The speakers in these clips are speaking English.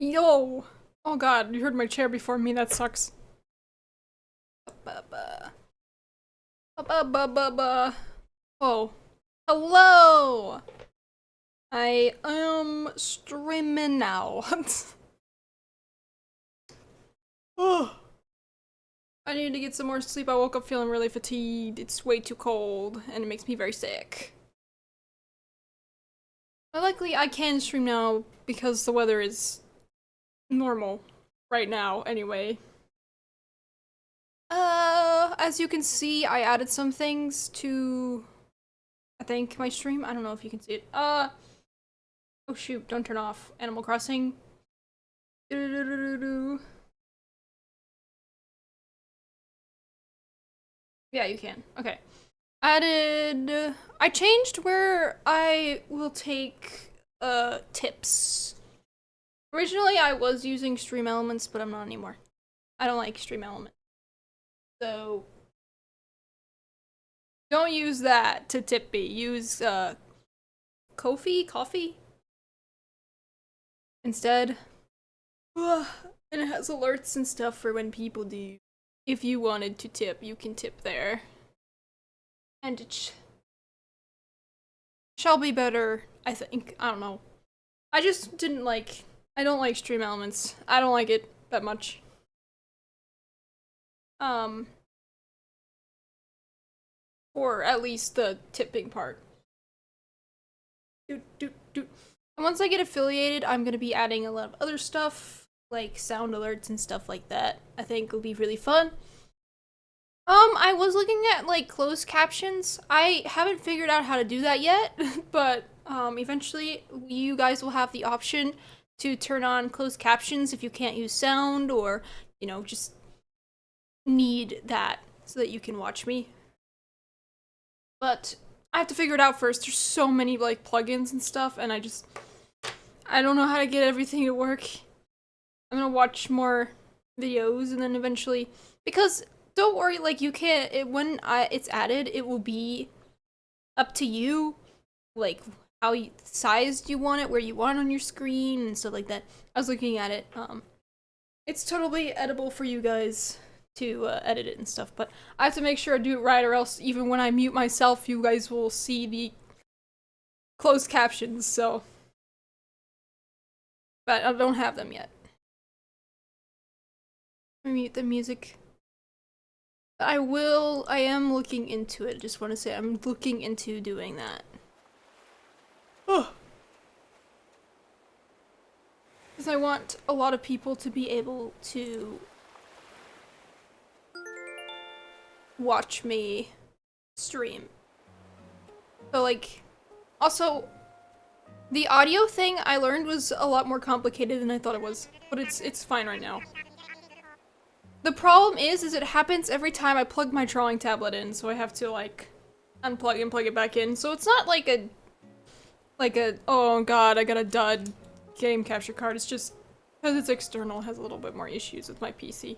Yo! Oh god, you heard my chair before me, that sucks. Ba-ba. Ba-ba-ba-ba-ba. Oh. Hello! I am streaming now. Oh. I need to get some more sleep. I woke up feeling really fatigued. It's way too cold, and it makes me very sick. But luckily, I can stream now because the weather is normal right now, anyway. As you can see, I added some things to, I think, my stream. I don't know if you can see it. Oh shoot, don't turn off Animal Crossing. Yeah, you can. Okay. I changed where I will take, tips. Originally, I was using Stream Elements, but I'm not anymore. I don't like Stream Elements. So, don't use that to tip me. Use, Coffee instead. And it has alerts and stuff for when people do. If you wanted to tip, you can tip there. And it shall be better, I think. I don't know. I just didn't like, I don't like Stream Elements. I don't like it that much. Or at least the tipping part. And once I get affiliated, I'm gonna be adding a lot of other stuff, like sound alerts and stuff like that. I think will be really fun. I was looking at, like, closed captions. I haven't figured out how to do that yet, but, eventually you guys will have the option to turn on closed captions if you can't use sound or, you know, just need that so that you can watch me. But I have to figure it out first. There's so many, like, plugins and stuff, and I don't know how to get everything to work. I'm gonna watch more videos and then eventually, because don't worry, like, you can't, when it's added, it will be up to you, like, how sized you want it, where you want it on your screen, and stuff like that. I was looking at it, it's totally edible for you guys to edit it and stuff, but I have to make sure I do it right, or else even when I mute myself, you guys will see the closed captions, so. But I don't have them yet. Let me mute the music. I am looking into it. Just want to say I'm looking into doing that. Oh. Because I want a lot of people to be able to watch me stream. So, like, also, the audio thing I learned was a lot more complicated than I thought it was, but it's fine right now. The problem is it happens every time I plug my drawing tablet in, so I have to, like, unplug and plug it back in. So it's not like a, oh god, I got a dud game capture card. It's just, because it's external, it has a little bit more issues with my PC.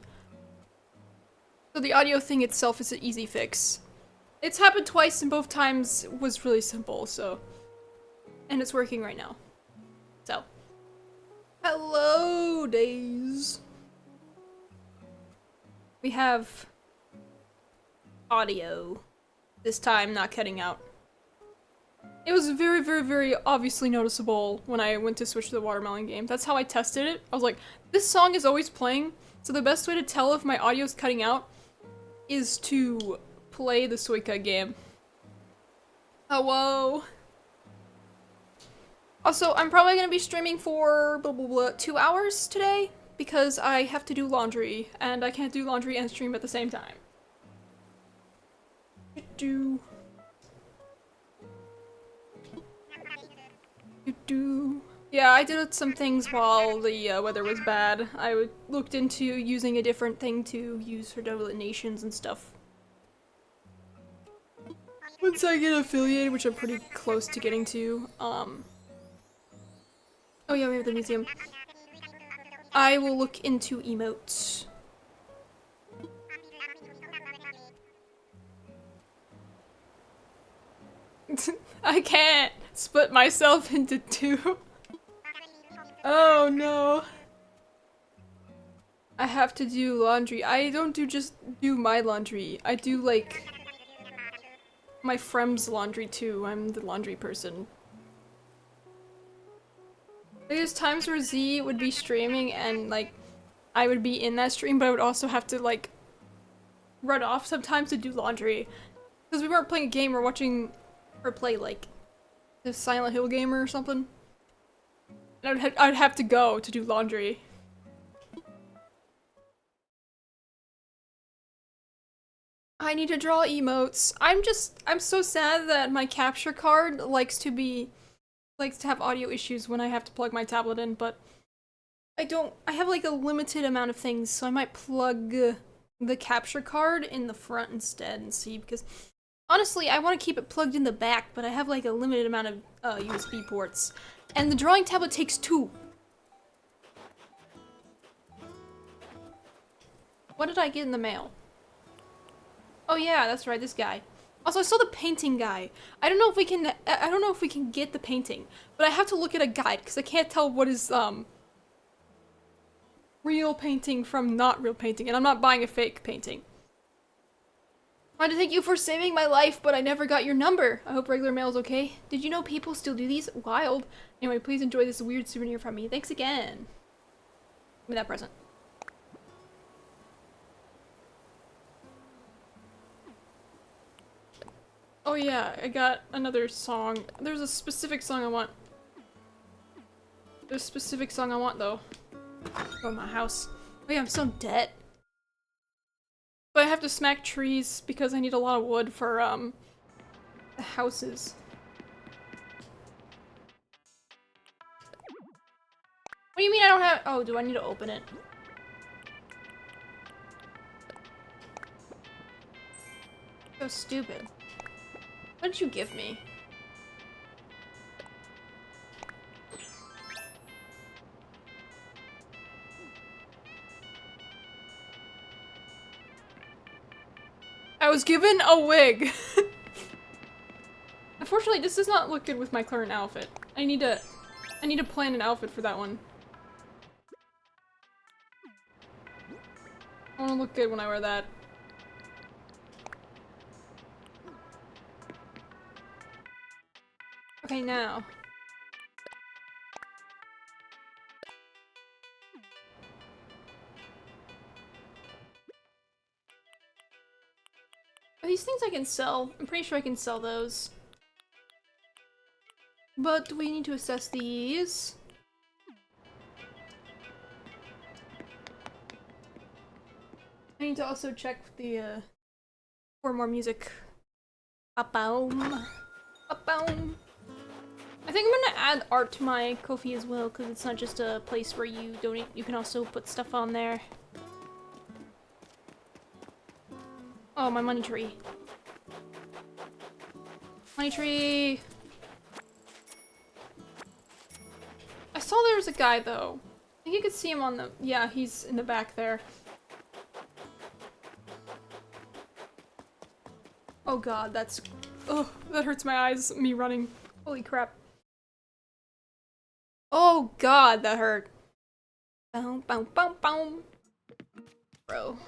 So the audio thing itself is an easy fix. It's happened twice and both times was really simple, so. And it's working right now. So. Hello, Days. We have audio. This time, not cutting out. It was very, very, very obviously noticeable when I went to switch to the watermelon game. That's how I tested it. I was like, this song is always playing, so the best way to tell if my audio's cutting out is to play the Suika game. Hello. Also, I'm probably gonna be streaming for 2 hours today, because I have to do laundry, and I can't do laundry and stream at the same time. Yeah, I did some things while the weather was bad. I looked into using a different thing to use for donations and stuff. Once I get affiliated, which I'm pretty close to getting to, oh yeah, we have the museum. I will look into emotes. I can't split myself into two. Oh no. I have to do laundry. I don't just do my laundry. I do like my friend's laundry too. I'm the laundry person. There's times where Z would be streaming and like I would be in that stream, but I would also have to like run off sometimes to do laundry. Because we weren't playing a game, we're watching her play like the Silent Hill game or something. And I'd have to go to do laundry. I need to draw emotes. I'm so sad that my capture card likes to have audio issues when I have to plug my tablet in, but I have like a limited amount of things, so I might plug the capture card in the front instead and see, because honestly, I want to keep it plugged in the back, but I have like a limited amount of USB ports. And the drawing tablet takes 2. What did I get in the mail? Oh yeah, that's right, this guy. Also, I saw the painting guy. I don't know if we can get the painting, but I have to look at a guide because I can't tell what is real painting from not real painting, and I'm not buying a fake painting. I want to thank you for saving my life, but I never got your number. I hope regular mail is okay. Did you know people still do these? Wild. Anyway, please enjoy this weird souvenir from me. Thanks again. Give me that present. Oh yeah, I got another song. There's a specific song I want. There's a specific song I want though. From my house. Oh yeah, I'm so in debt. But I have to smack trees because I need a lot of wood for the houses. What do you mean I don't have— oh, do I need to open it? So stupid. What did you give me? I was given a wig. Unfortunately, this does not look good with my current outfit. I need to plan an outfit for that one. I want to look good when I wear that. Okay, now. Are these things I can sell? I'm pretty sure I can sell those. But we need to assess these. I need to also check the, for more music. Up-boom. Up-boom. I think I'm gonna add art to my Ko-fi as well, because it's not just a place where you donate, you can also put stuff on there. Oh, my money tree. Money tree! I saw there was a guy, though. I think you could see him on the— yeah, he's in the back there. Oh god, that's— oh, that hurts my eyes, me running. Holy crap. Oh god, that hurt. Boom, boom, boom, boom. Bro.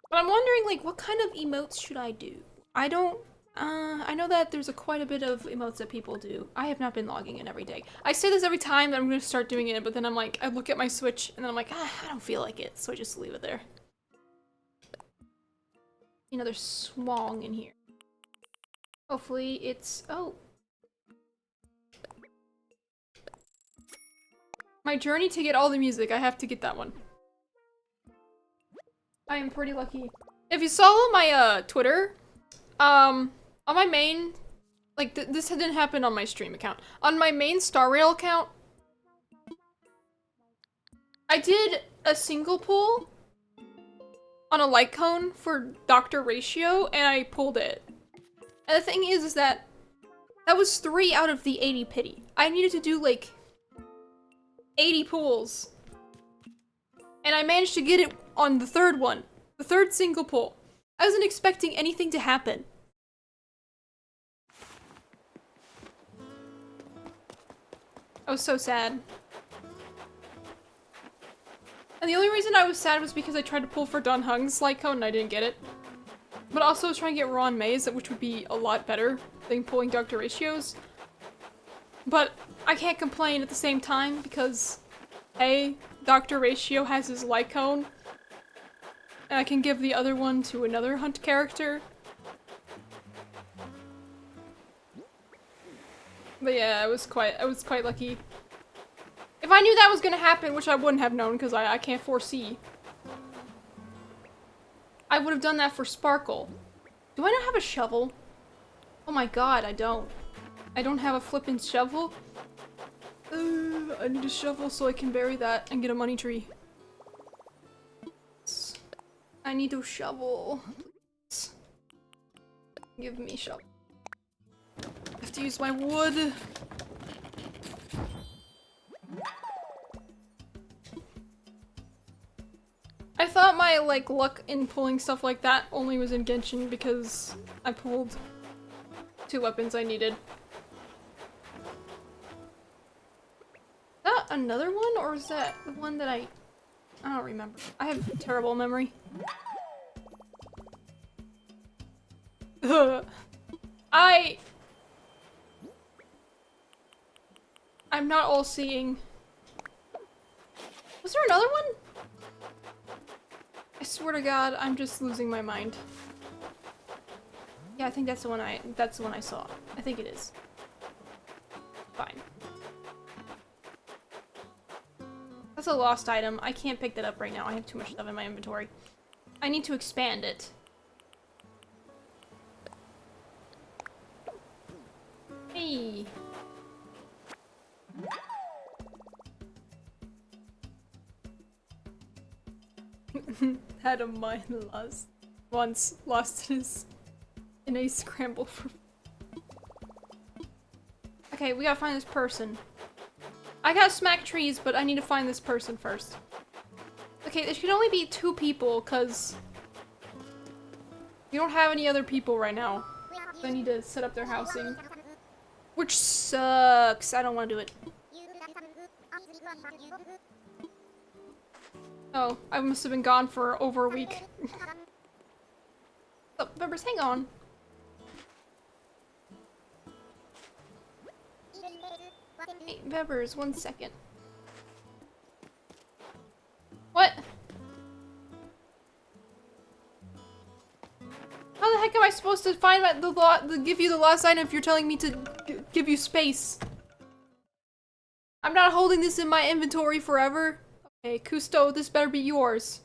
But I'm wondering, like, what kind of emotes should I do? I don't— I know that there's quite a bit of emotes that people do. I have not been logging in every day. I say this every time that I'm gonna start doing it, but then I'm like, I look at my Switch, and then I'm like, ah, I don't feel like it, so I just leave it there. Another swong in here. Hopefully it's— oh. My journey to get all the music, I have to get that one. I am pretty lucky. If you follow my Twitter, on my main— like this didn't happen on my stream account. On my main Star Rail account, I did a single pull on a light cone for Dr. Ratio, and I pulled it. And the thing is that that was 3 out of the 80 pity. I needed to do like 80 pulls. And I managed to get it on the 3rd one. The 3rd single pull. I wasn't expecting anything to happen. I was so sad. And the only reason I was sad was because I tried to pull for Don Hung's light cone and I didn't get it. But also I was trying to get Ron May's, which would be a lot better than pulling Dr. Ratio's. But I can't complain at the same time because A, Dr. Ratio has his light cone. And I can give the other one to another hunt character. But yeah, I was quite lucky. If I knew that was gonna happen, which I wouldn't have known because I can't foresee, I would have done that for Sparkle. Do I not have a shovel? Oh my god, I don't. I don't have a flippin' shovel? I need a shovel so I can bury that and get a money tree. I need a shovel. Please. Give me a shovel. I have to use my wood. I thought my, like, luck in pulling stuff like that only was in Genshin because I pulled 2 weapons I needed. Is that another one, or is that the one that I don't remember. I have terrible memory. I'm not all-seeing. Was there another one? I swear to God, I'm just losing my mind. Yeah, I think that's the one I saw. I think it is. Fine. That's a lost item. I can't pick that up right now. I have too much stuff in my inventory. I need to expand it. Hey. Had a mine once lost in a scramble for. Okay, we gotta find this person. I gotta smack trees, but I need to find this person first. Okay, there should only be 2 people, cause we don't have any other people right now. So I need to set up their housing. Which sucks. I don't want to do it. Oh, I must have been gone for over a week. Oh, members, hang on. Hey, Bebbers, 1 second. What? How the heck am I supposed to find give you the last item if you're telling me to give you space? I'm not holding this in my inventory forever. Okay, Cousteau, this better be yours.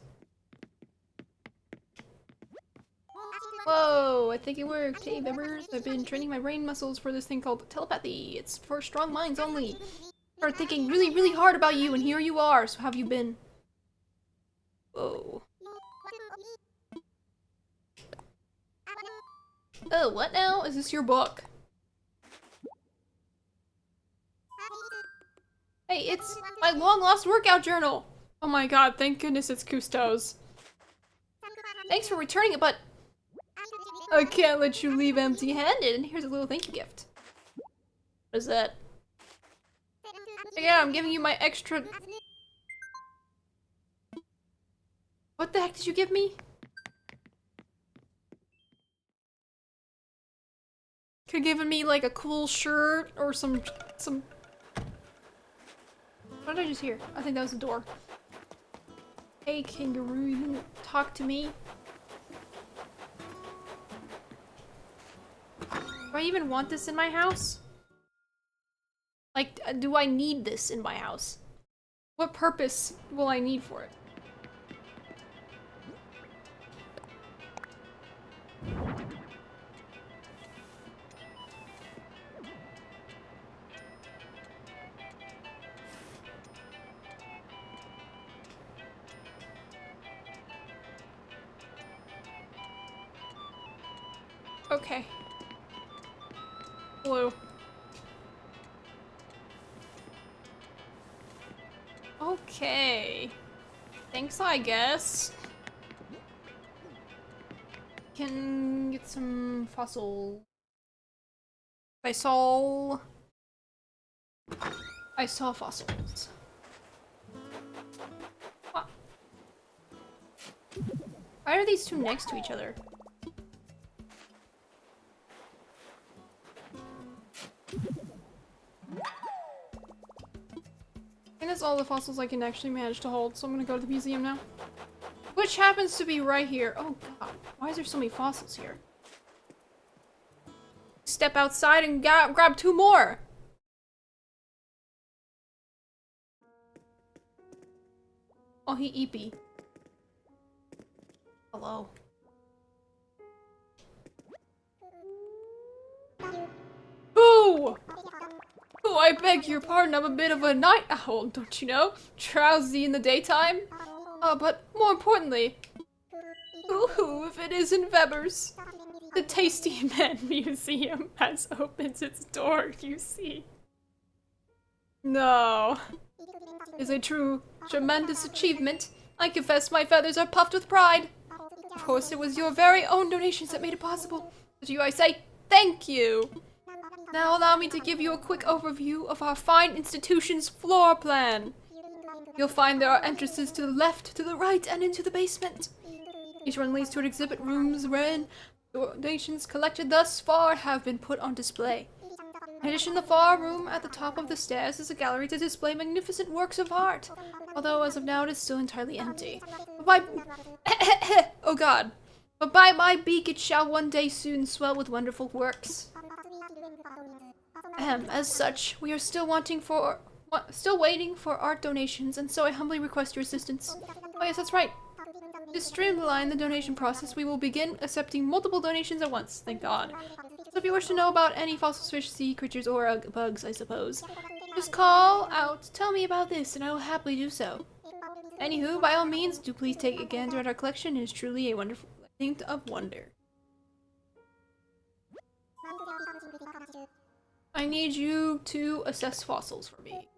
Whoa, I think it worked. Hey, Bebbers, I've been training my brain muscles for this thing called telepathy. It's for strong minds only. Started thinking really, really hard about you, and here you are. So how have you been? Whoa. Oh, what now? Is this your book? Hey, it's my long-lost workout journal! Oh my god, thank goodness it's Cousteau's. Thanks for returning it, but I can't let you leave empty-handed, and here's a little thank you gift. What is that? Yeah, I'm giving you my extra... What the heck did you give me? Could've given me like a cool shirt or some... What did I just hear? I think that was the door. Hey, kangaroo, you didn't talk to me. Do I even want this in my house? Like, do I need this in my house? What purpose will I need for it? Okay. Blue. Okay. Thanks, I guess. Can get some fossil. I saw fossils. Ah, Why are these two next to each other? I think that's all the fossils I can actually manage to hold, so I'm gonna go to the museum now. Which happens to be right here. Oh god, why is there so many fossils here? Step outside and grab two more! Oh, he eepy. Hello. Boo! Oh, I beg your pardon, I'm a bit of a night owl, don't you know? Drowsy in the daytime. But more importantly, ooh, if it isn't Weber's. The Tasty Men Museum has opened its door, you see. No. It's a true, tremendous achievement. I confess my feathers are puffed with pride. Of course, it was your very own donations that made it possible. To you I say, thank you. Now allow me to give you a quick overview of our fine institution's floor plan. You'll find there are entrances to the left, to the right, and into the basement. Each one leads to an exhibit rooms wherein donations collected thus far have been put on display. In addition, the far room at the top of the stairs is a gallery to display magnificent works of art, although as of now it is still entirely empty. Oh god. But by my beak it shall one day soon swell with wonderful works. As such, we are still waiting for art donations, and so I humbly request your assistance. Oh yes, that's right. To streamline the donation process, we will begin accepting multiple donations at once, thank god. So if you wish to know about any fossil fish, sea creatures, or bugs, I suppose, just call out, tell me about this, and I will happily do so. Anywho, by all means, do please take a gander at our collection. It is truly a wonderful thing of wonder. I need you to assess fossils for me.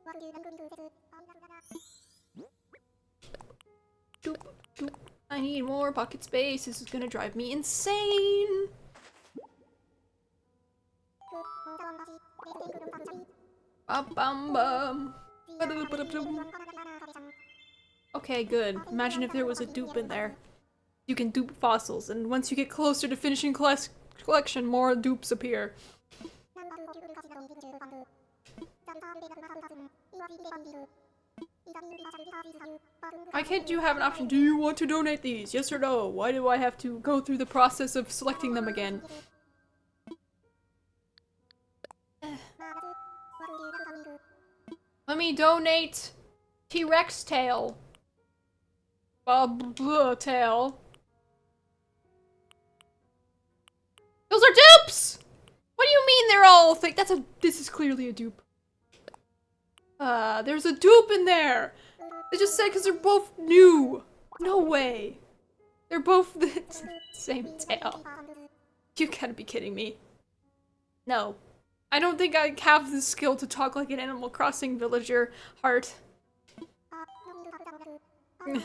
Doop, doop. I need more pocket space. This is gonna drive me insane. Ba-bum-bum. Okay, good. Imagine if there was a dupe in there. You can dupe fossils, and once you get closer to finishing collection, more dupes appear. Why can't you have an option? Do you want to donate these? Yes or no? Why do I have to go through the process of selecting them again? Let me donate T-Rex tail. Tail. Those are dupes! What do you mean they're all fake? This is clearly a dupe. There's a dupe in there! They just said because they're both new. No way. They're both the same tail. You gotta be kidding me. No. I don't think I have the skill to talk like an Animal Crossing villager heart. And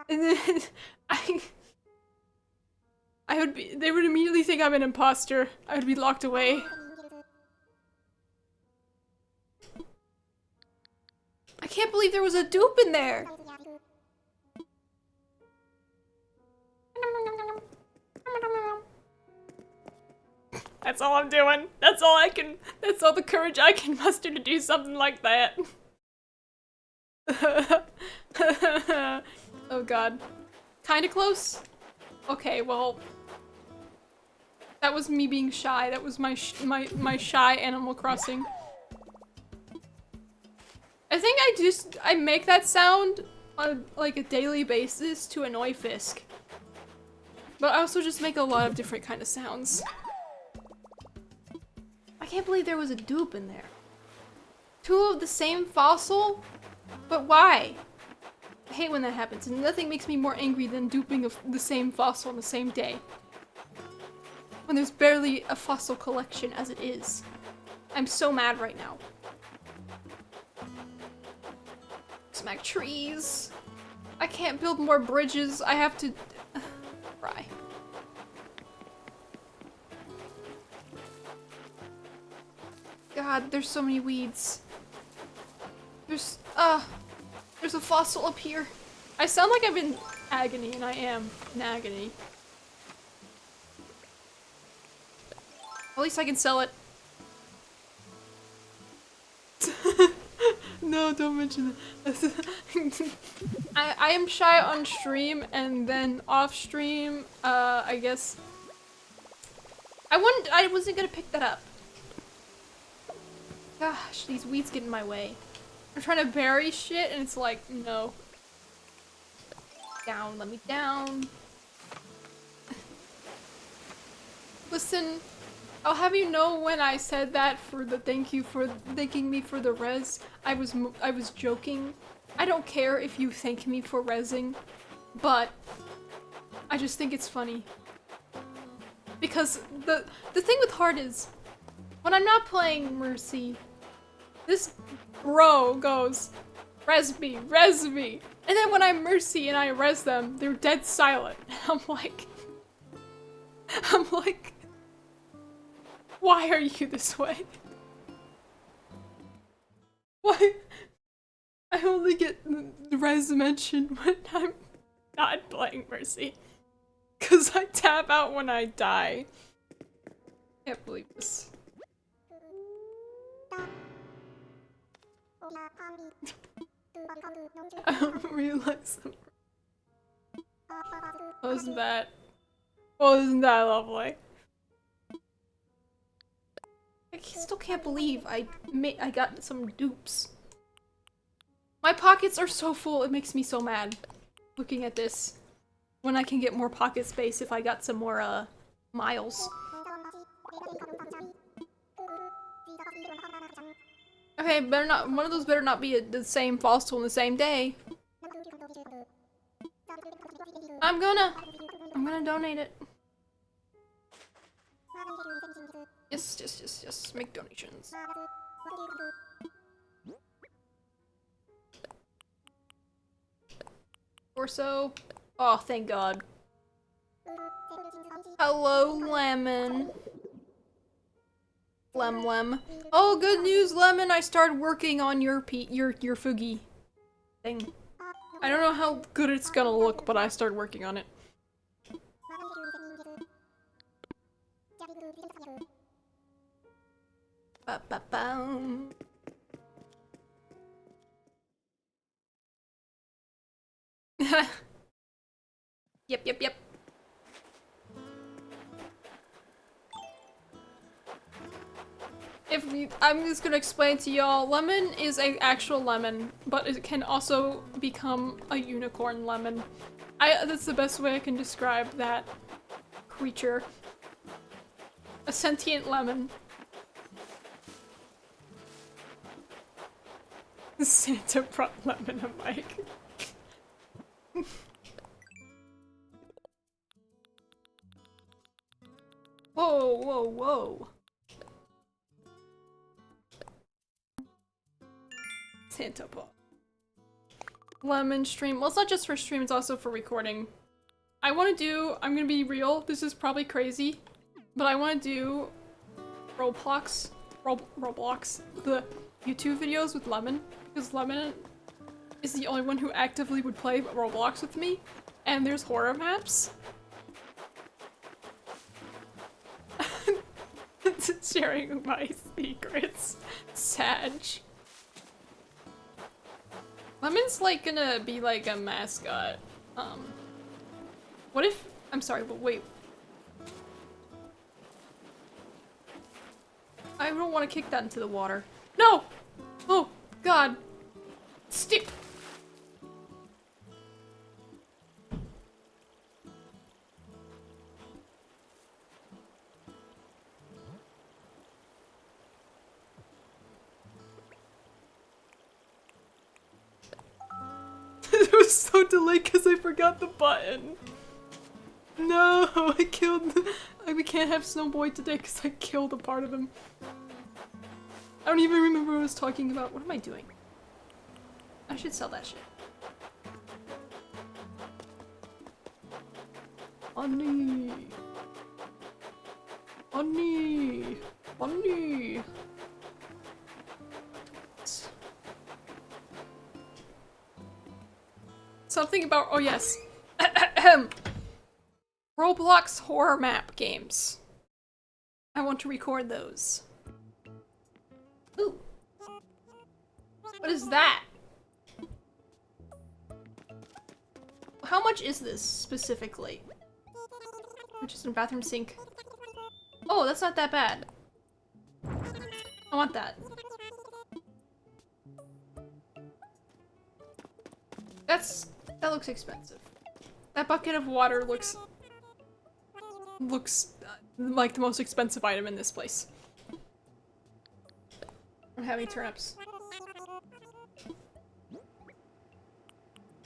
then they would immediately think I'm an imposter. I would be locked away. I can't believe there was a dupe in there! That's all I'm doing. That's all the courage I can muster to do something like that. Oh god. Kinda close? Okay, well. That was me being shy. That was my shy Animal Crossing. I think I make that sound on like a daily basis to annoy Fisk. But I also just make a lot of different kind of sounds. I can't believe there was a dupe in there. Two of the same fossil? But why? I hate when that happens, and nothing makes me more angry than duping the same fossil on the same day. When there's barely a fossil collection as it is. I'm so mad right now. Smack trees. I can't build more bridges. I have to cry. God, there's so many weeds. There's a fossil up here. I sound like I've been agony, and I am in agony. At least I can sell it. No, don't mention that. I am shy on stream, and then off stream, I guess. I wasn't gonna pick that up. Gosh, these weeds get in my way. I'm trying to bury shit, and it's like, no. Down, let me down. Listen, I'll have you know when I said that for the thank you for thanking me for the res. I was joking. I don't care if you thank me for resing, but I just think it's funny. Because the thing with Heart is, when I'm not playing Mercy, this bro goes, res me, res me. And then when I'm Mercy and I res them, they're dead silent. I'm like, why are you this way? Why? I only get the res mentioned when I'm not playing Mercy. Cause I tap out when I die. Can't believe this. I don't realize them. Wasn't that lovely? I still can't believe I got some dupes. My pockets are so full, it makes me so mad looking at this. When I can get more pocket space if I got some more miles. Okay, better not, one of those better not be the same fossil in the same day. I'm gonna donate it. Yes, make donations. Torso. Oh, thank God. Hello, Lemon. Lem. Oh, good news, Lemon. I started working on your Fugi thing. I don't know how good it's gonna look, but I started working on it. Ba-ba-boom. Yep. I'm just gonna explain to y'all, lemon is an actual lemon, but it can also become a unicorn lemon. That's the best way I can describe that creature. A sentient lemon. Santa brought lemon a mic. Whoa. Santa Paw. Lemon stream. Well, it's not just for stream, it's also for recording. I'm gonna be real, this is probably crazy, but I want to do Roblox, the YouTube videos with Lemon, because Lemon is the only one who actively would play Roblox with me, and there's horror maps. Sharing my secrets. Sag. Lemon's like gonna be like a mascot. What if- I'm sorry, but wait. I don't want to kick that into the water. No! Oh, God. Stick! It was so delayed because I forgot the button. No, I killed. We can't have Snowboy today because I killed a part of him. I don't even remember what I was talking about. What am I doing? I should sell that shit. Honey. Something about- oh yes. Roblox horror map games. I want to record those. Ooh. What is that? How much is this specifically? Just a bathroom sink. Oh, that's not that bad. I want that. That looks expensive. That bucket of water looks like the most expensive item in this place. I'm having turnips.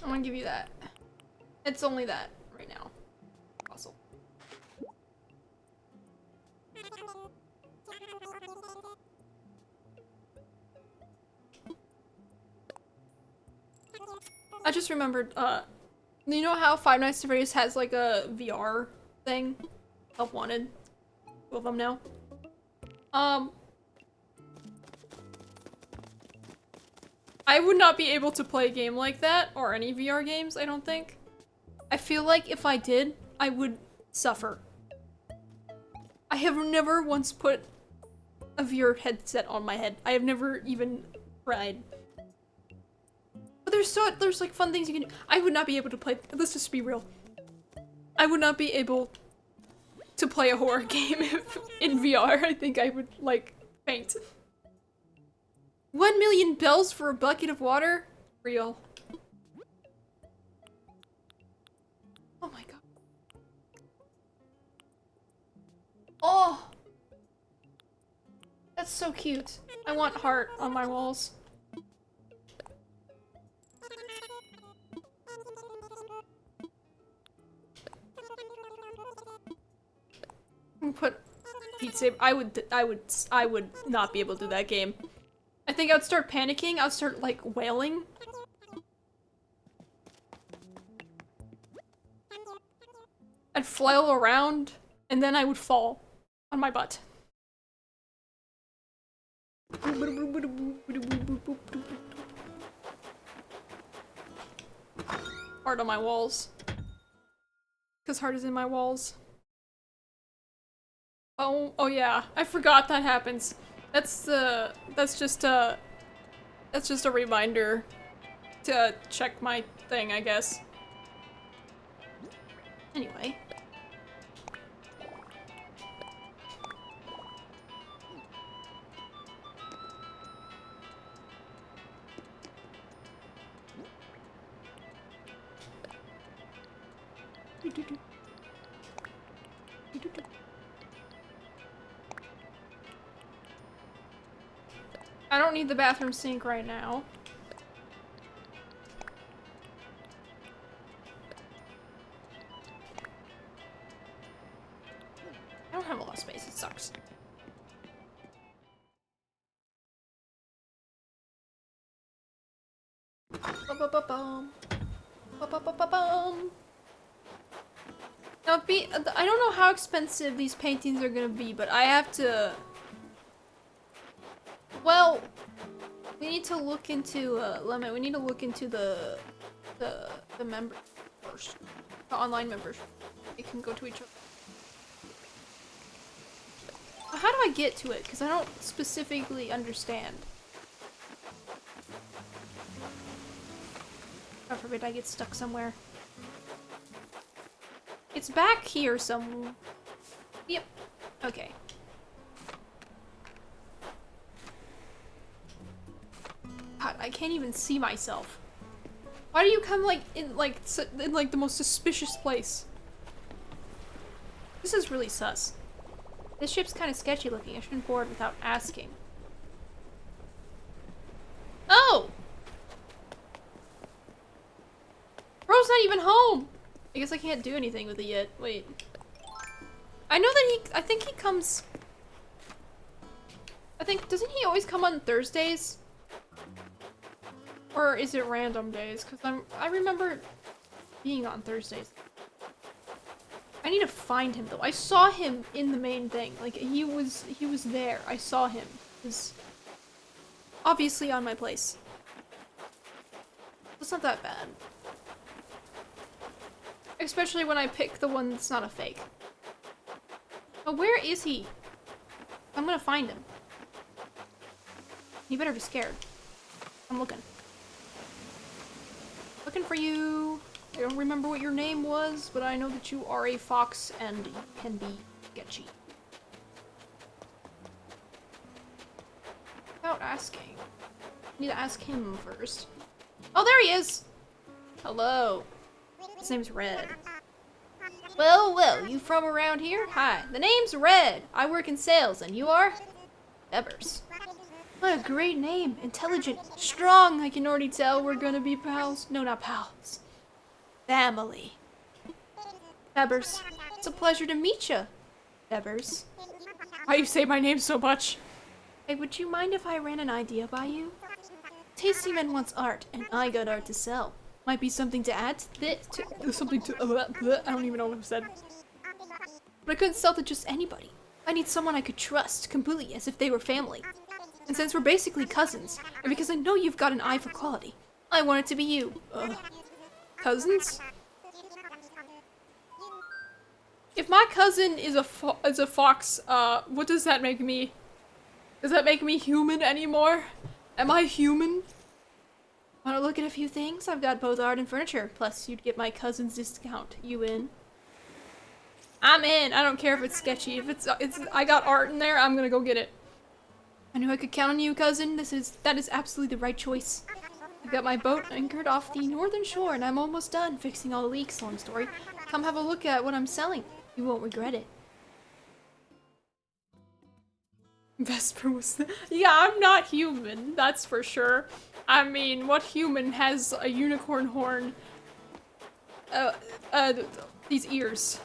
I'm gonna give you that. It's only that right now. Awesome. I just remembered, you know how Five Nights at Freddy's has like a VR thing? Help Wanted. Two of them now. I would not be able to play a game like that, or any VR games, I don't think. I feel like if I did, I would suffer. I have never once put a VR headset on my head. I have never even tried. But there's like fun things you can do. I would not be able to play, let's just be real. I would not be able to play a horror game in VR. I think I would, like, faint. 1 million bells for a bucket of water? Real. Oh my god. Oh! That's so cute. I want heart on my walls. Put Beat Saber. I would not be able to do that game. I think I would start panicking. I would start like wailing. I'd flail around, and then I would fall on my butt. Heart on my walls. Because heart is in my walls. Oh yeah, I forgot that happens. That's just a reminder to check my thing, I guess. Anyway. I don't need the bathroom sink right now. I don't have a lot of space, it sucks. Now, I don't know how expensive these paintings are gonna be, but I have to... Well, we need to look into, we need to look into the member first. The online members. We can go to each other. How do I get to it? Because I don't specifically understand. God forbid I get stuck somewhere. It's back here somewhere. Yep. Okay. God, I can't even see myself. Why do you come like in the most suspicious place? This is really sus. This ship's kind of sketchy looking. I shouldn't board without asking. Oh! Bro's not even home! I guess I can't do anything with it yet. Wait. I know that I think he comes... doesn't he always come on Thursdays? Or is it random days? Because I remember being on Thursdays. I need to find him though. I saw him in the main thing. Like he was there. I saw him. He was obviously on my place. It's not that bad. Especially when I pick the one that's not a fake. But where is he? I'm gonna find him. You better be scared. I'm looking. Looking for you. I don't remember what your name was, but I know that you are a fox and you can be sketchy. Without asking. Need to ask him first. Oh, there he is! Hello. His name's Red. Well, you from around here? Hi, the name's Red. I work in sales, and you are? Evers. What a great name. Intelligent, strong, I can already tell we're gonna be pals. No, not pals. Family. Evers, it's a pleasure to meet you. Evers. Why you say my name so much? Hey, would you mind if I ran an idea by you? Tasty Man wants art, and I got art to sell. Might be something to add to this. I don't even know what I said. But I couldn't sell to just anybody. I need someone I could trust, completely as if they were family. And since we're basically cousins, and because I know you've got an eye for quality, I want it to be you. Cousins? If my cousin is a fox, what does that make me? Does that make me human anymore? Am I human? Want to look at a few things? I've got both art and furniture. Plus, you'd get my cousin's discount. You in? I'm in. I don't care if it's sketchy. If it's I got art in there, I'm gonna go get it. I knew I could count on you, cousin. That is absolutely the right choice. I've got my boat anchored off the northern shore, and I'm almost done fixing all the leaks. Long story. Come have a look at what I'm selling. You won't regret it. Vesper was yeah, I'm not human, that's for sure. I mean, what human has a unicorn horn? These ears.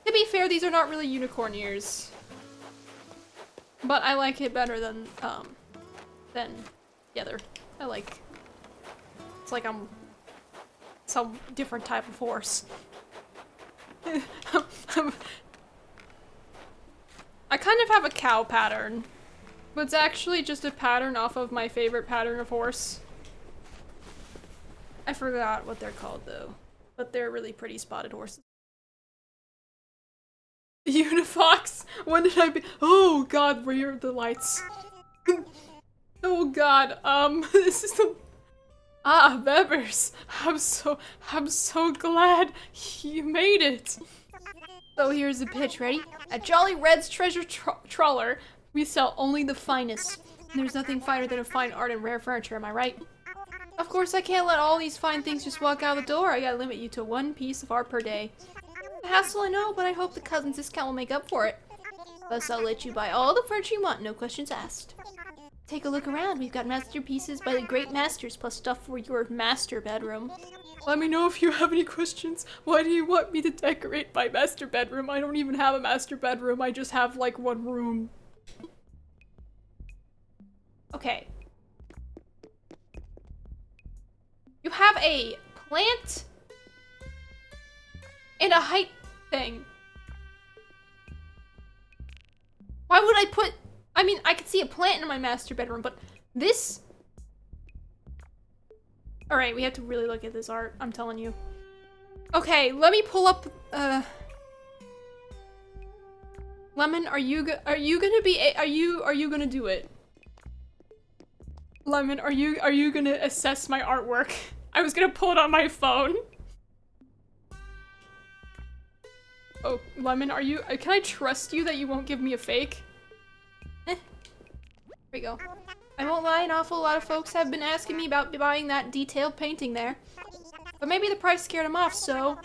To be fair, these are not really unicorn ears. But I like it better than the other. It's like I'm some different type of horse. I kind of have a cow pattern, but it's actually just a pattern off of my favorite pattern of horse. I forgot what they're called though, but they're really pretty spotted horses. Unifox? When did I be- Oh god, where are the lights? Oh god, this is the- Ah, Bebbers! I'm so glad you made it! So here's the pitch, ready? At Jolly Red's treasure trawler, we sell only the finest. There's nothing finer than a fine art and rare furniture, am I right? Of course I can't let all these fine things just walk out the door. I gotta limit you to one piece of art per day. The hassle I know, but I hope the cousin's discount will make up for it. Thus I'll let you buy all the furniture you want, no questions asked. Take a look around. We've got masterpieces by the great masters, plus stuff for your master bedroom. Let me know if you have any questions. Why do you want me to decorate my master bedroom? I don't even have a master bedroom. I just have like one room. Okay. You have a plant and a height thing. Why would I put... I mean, I could see a plant in my master bedroom, but this... Alright, we have to really look at this art, I'm telling you. Okay, let me pull up, Lemon, are you gonna do it? Lemon, are you gonna assess my artwork? I was gonna pull it on my phone. Oh, Lemon, can I trust you that you won't give me a fake? There we go. I won't lie, an awful lot of folks have been asking me about buying that detailed painting there. But maybe the price scared them off, so...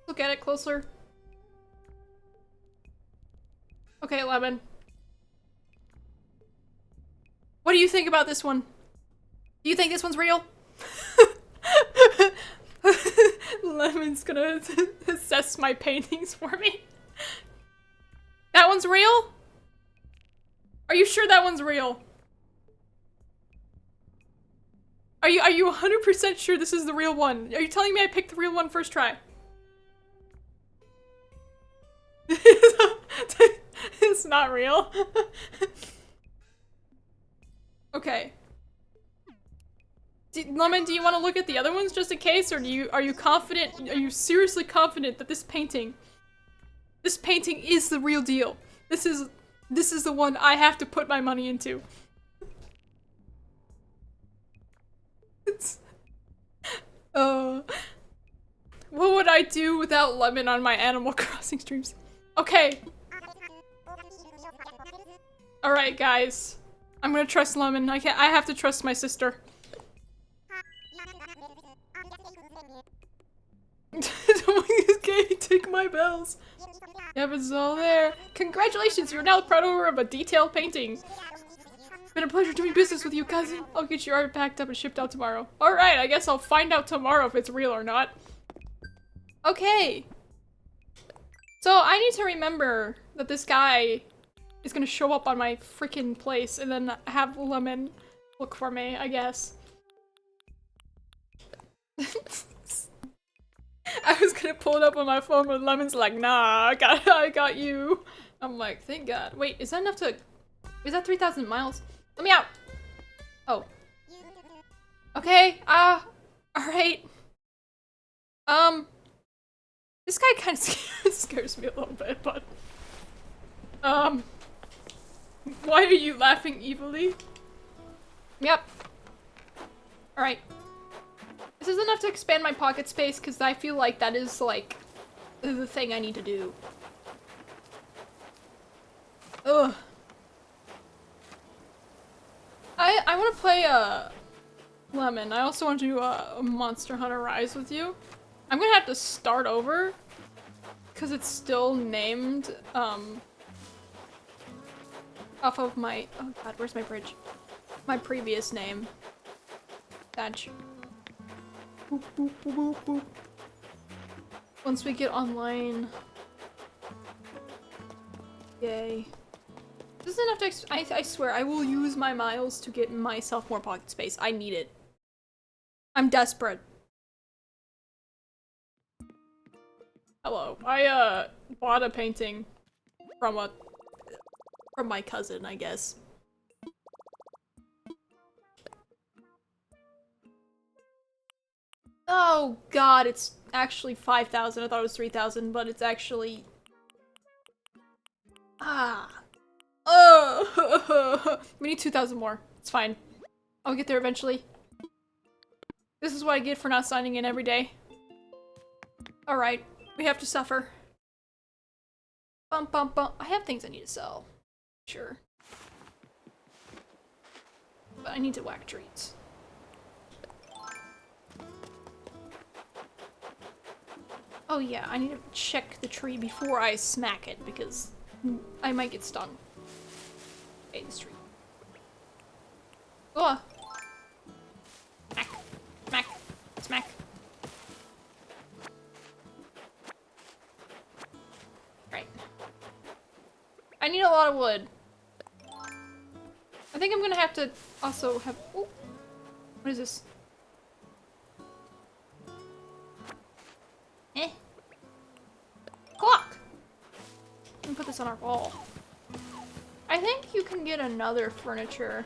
Look at it closer. Okay, Lemon. What do you think about this one? Do you think this one's real? Lemon's gonna assess my paintings for me. That one's real? Are you sure that one's real? Are you 100% sure this is the real one? Are you telling me I picked the real one first try? It's not real. Do Lemon, do you want to look at the other ones just in case, or are you confident? Are you seriously confident that this painting is the real deal? This is the one I have to put my money into. What would I do without Lemon on my Animal Crossing streams? Okay. Alright, guys. I'm gonna trust Lemon. I have to trust my sister. Okay, take my bells. Yep, it's all there. Congratulations, you're now the proud owner of a detailed painting. It's been a pleasure doing business with you, cousin. I'll get your art packed up and shipped out tomorrow. Alright, I guess I'll find out tomorrow if it's real or not. Okay. So I need to remember that this guy is gonna show up on my freaking place and then have Lemon look for me, I guess. I was gonna pull it up on my phone, but Lemon's like, nah, I got you. I'm like, thank God. Wait, is that enough to... Is that 3,000 miles? Let me out! Oh. Okay, alright. This guy kind of scares me a little bit, but... Why are you laughing evilly? Yep. Alright. This is enough to expand my pocket space, because I feel like that is, like, the thing I need to do. Ugh. I want to play, Lemon. I also want to do, Monster Hunter Rise with you. I'm gonna have to start over, because it's still named, off of my- oh god, where's my bridge? My previous name. Thatch. Boop, boop, boop, boop, boop. Once we get online. Yay. This is enough to I swear, I will use my miles to get myself more pocket space. I need it. I'm desperate. Hello. I, bought a painting from my cousin, I guess. Oh god, it's actually 5,000. I thought it was 3,000, but it's actually... Ah. Oh. We need 2,000 more. It's fine. I'll get there eventually. This is what I get for not signing in every day. Alright, we have to suffer. Bum bum bum. I have things I need to sell. Sure. But I need to whack trees. Oh yeah, I need to check the tree before I smack it, because I might get stung. Okay, this tree. Oh! Smack. Smack. Smack. Right. I need a lot of wood. I think I'm gonna have to also have- oh! What is this? Eh. Clock! We can put this on our wall. I think you can get another furniture.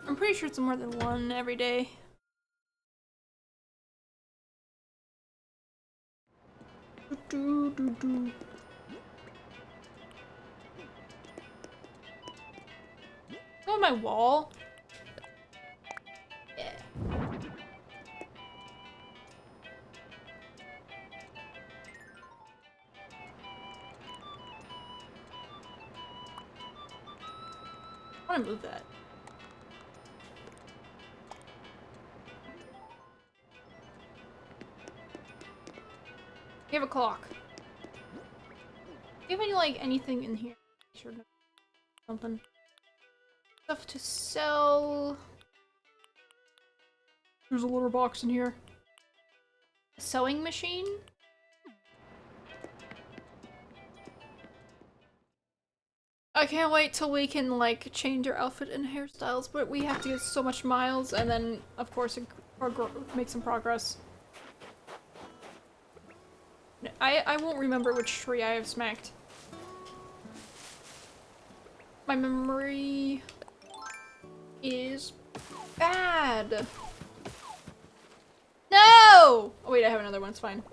I'm pretty sure it's more than one every day. Do, do, do. On my wall. Yeah. I want to move that. You have a clock. Do you have any, like, anything in here? Sure. Something. Stuff to sell. There's a litter box in here. A sewing machine? I can't wait till we can, like, change our outfit and hairstyles, but we have to get so much miles and then, of course, make some progress. I won't remember which tree I have smacked. My memory is bad. No! Oh wait, I have another one, it's fine.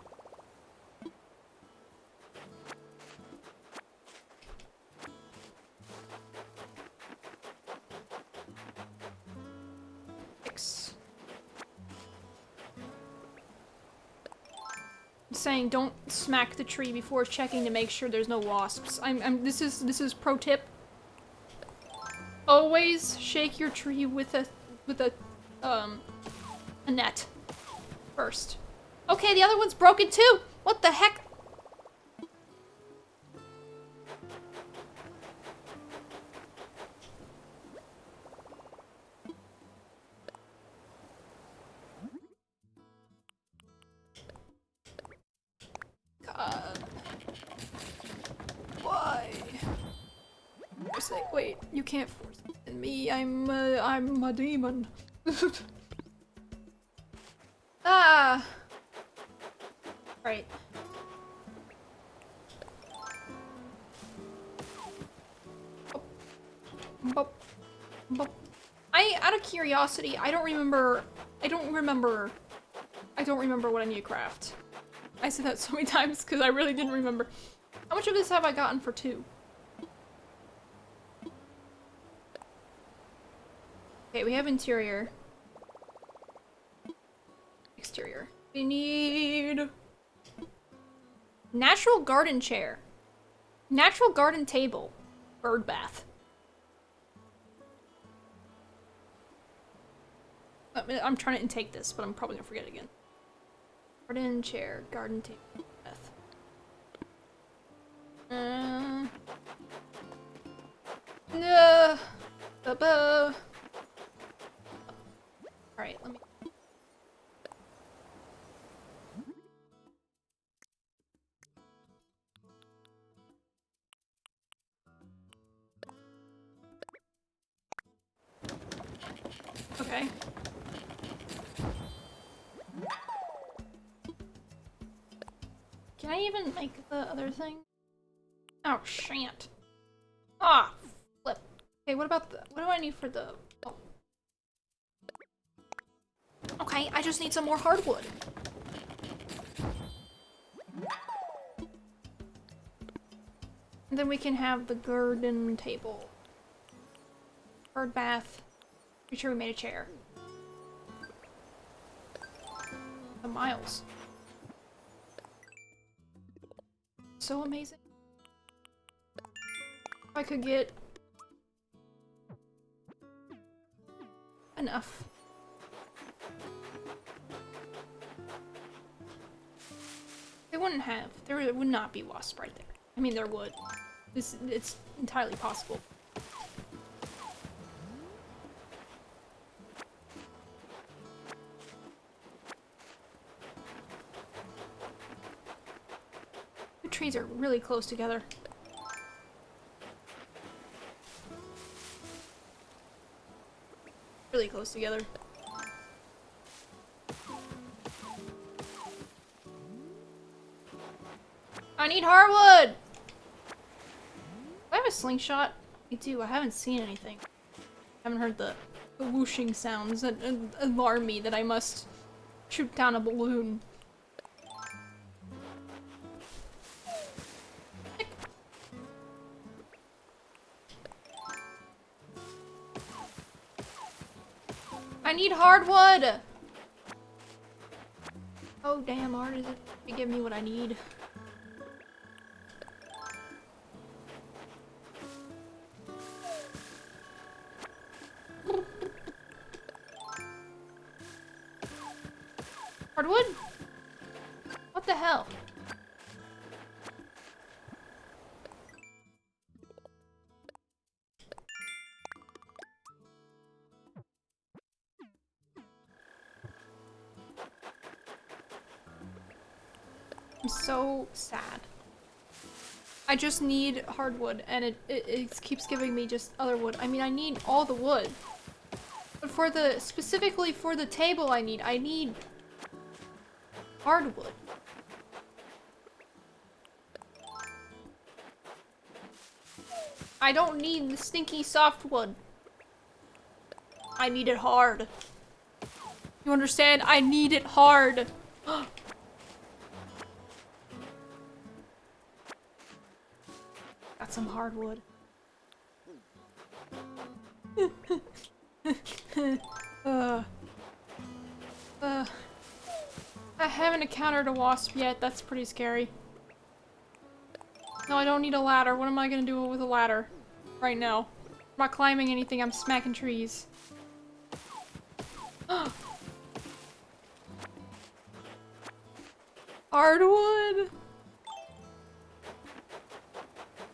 Saying don't smack the tree before checking to make sure there's no wasps. This is pro tip. Always shake your tree with a net first. Okay, the other one's broken too. What the heck? God. Why? It's like, wait, you can't force it in me. I'm a demon. Ah. Right. Bop. Bop. Out of curiosity, I don't remember what I need to craft. I said that so many times because I really didn't remember. How much of this have I gotten for 2? Okay, we have interior. Exterior. We need... natural garden chair. Natural garden table. Bird bath. I'm trying to intake this, but I'm probably gonna forget it again. Garden chair, garden table, bath. Alright, let me... Okay. Can I even make the other thing? Oh, shan't. Ah, flip. Okay, what about the... what do I need for the... oh. Okay, I just need some more hardwood. And then we can have the garden table. Bird bath. Be sure we made a chair. The miles. So amazing. If I could get enough. They wouldn't have. There would not be wasps right there. I mean, there would. It's entirely possible. The trees are really close together. Really close together. I need hardwood! Do I have a slingshot? I do. I haven't seen anything. I haven't heard the whooshing sounds that alarm me that I must shoot down a balloon. I need hardwood! Oh damn, art is it give me what I need. Hardwood? What the hell? I'm so sad. I just need hardwood and it keeps giving me just other wood. I mean, I need all the wood. But for the, specifically for the table I need hardwood. I don't need the stinky soft wood. I need it hard. You understand? I need it hard. Got some hardwood. I haven't encountered a wasp yet. That's pretty scary. No, I don't need a ladder. What am I gonna do with a ladder right now? I'm not climbing anything. I'm smacking trees. Hardwood. Is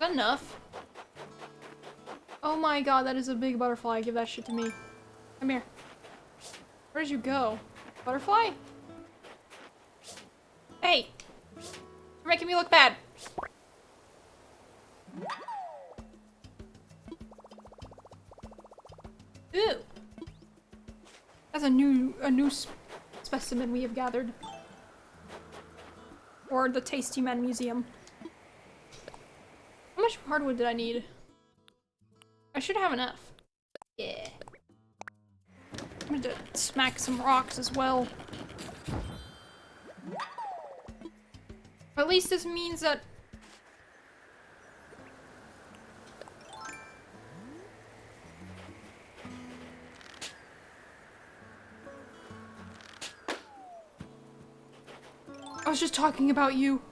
that enough? Oh my god, that is a big butterfly. Give that shit to me. Come here. Where did you go? Butterfly? Hey! You're making me look bad. Ooh. That's a new specimen we have gathered. Or the Tasty Man Museum. How much hardwood did I need? I should have enough. Yeah. I'm gonna smack some rocks as well. At least this means that I was just talking about you.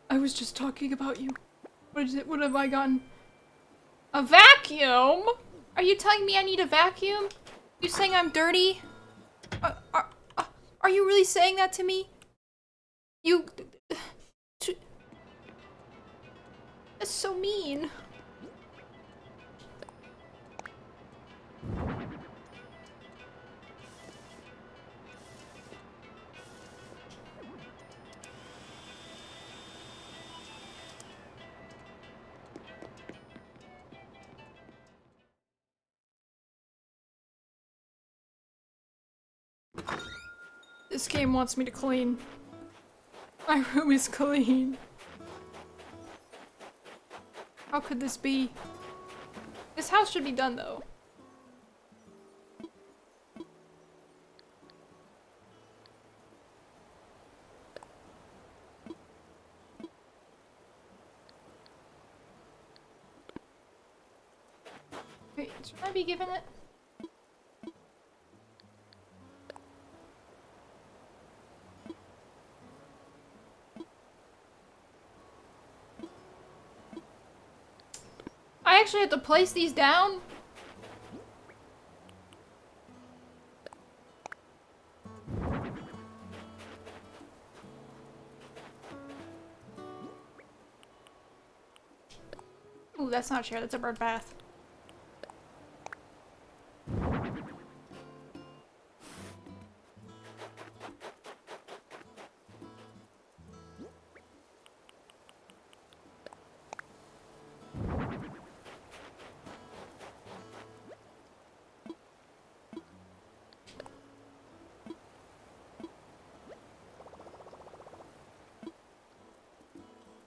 I was just talking about you. What is it? What have I gotten? A vacuum? Are you telling me I need a vacuum? You saying I'm dirty? Are you really saying that to me? You... That's so mean. This game wants me to clean. My room is clean. How could this be? This house should be done though. Wait, should I be given it? I actually have to place these down? Ooh, that's not a chair, that's a bird bath.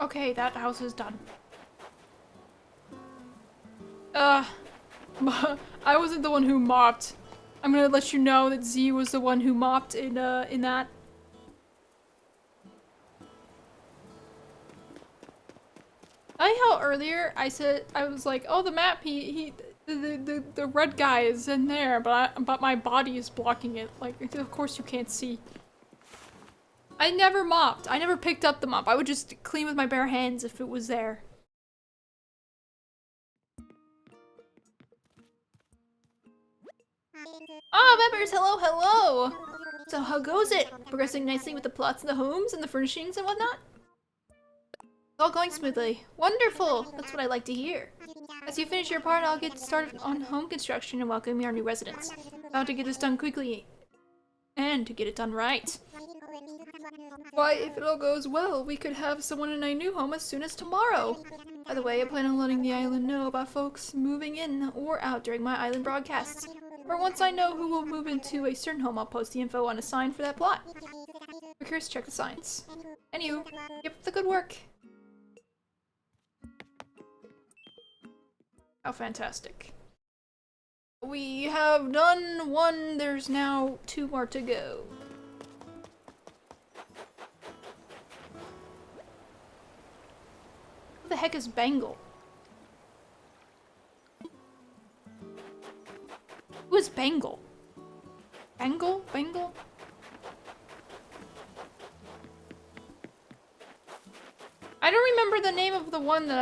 Okay, that house is done. I wasn't the one who mopped. I'm gonna let you know that Z was the one who mopped in that. I like how earlier I said, I was like, oh, the map, the red guy is in there, but my body is blocking it. Like, of course you can't see. I never mopped. I never picked up the mop. I would just clean with my bare hands if it was there. Ah, members, hello, hello! So how goes it? Progressing nicely with the plots and the homes and the furnishings and whatnot? It's all going smoothly. Wonderful! That's what I like to hear. As you finish your part, I'll get started on home construction and welcoming our new residents. How to get this done quickly and to get it done right. Why, if it all goes well, we could have someone in a new home as soon as tomorrow. By the way, I plan on letting the island know about folks moving in or out during my island broadcasts. Or once I know who will move into a certain home, I'll post the info on a sign for that plot. Be curious to check the signs. Anywho, keep up the good work. How fantastic. We have done one, there's now 2 more to go. Who the heck is Bangle? Who is Bangle? Bangle? Bangle? I don't remember the name of the one that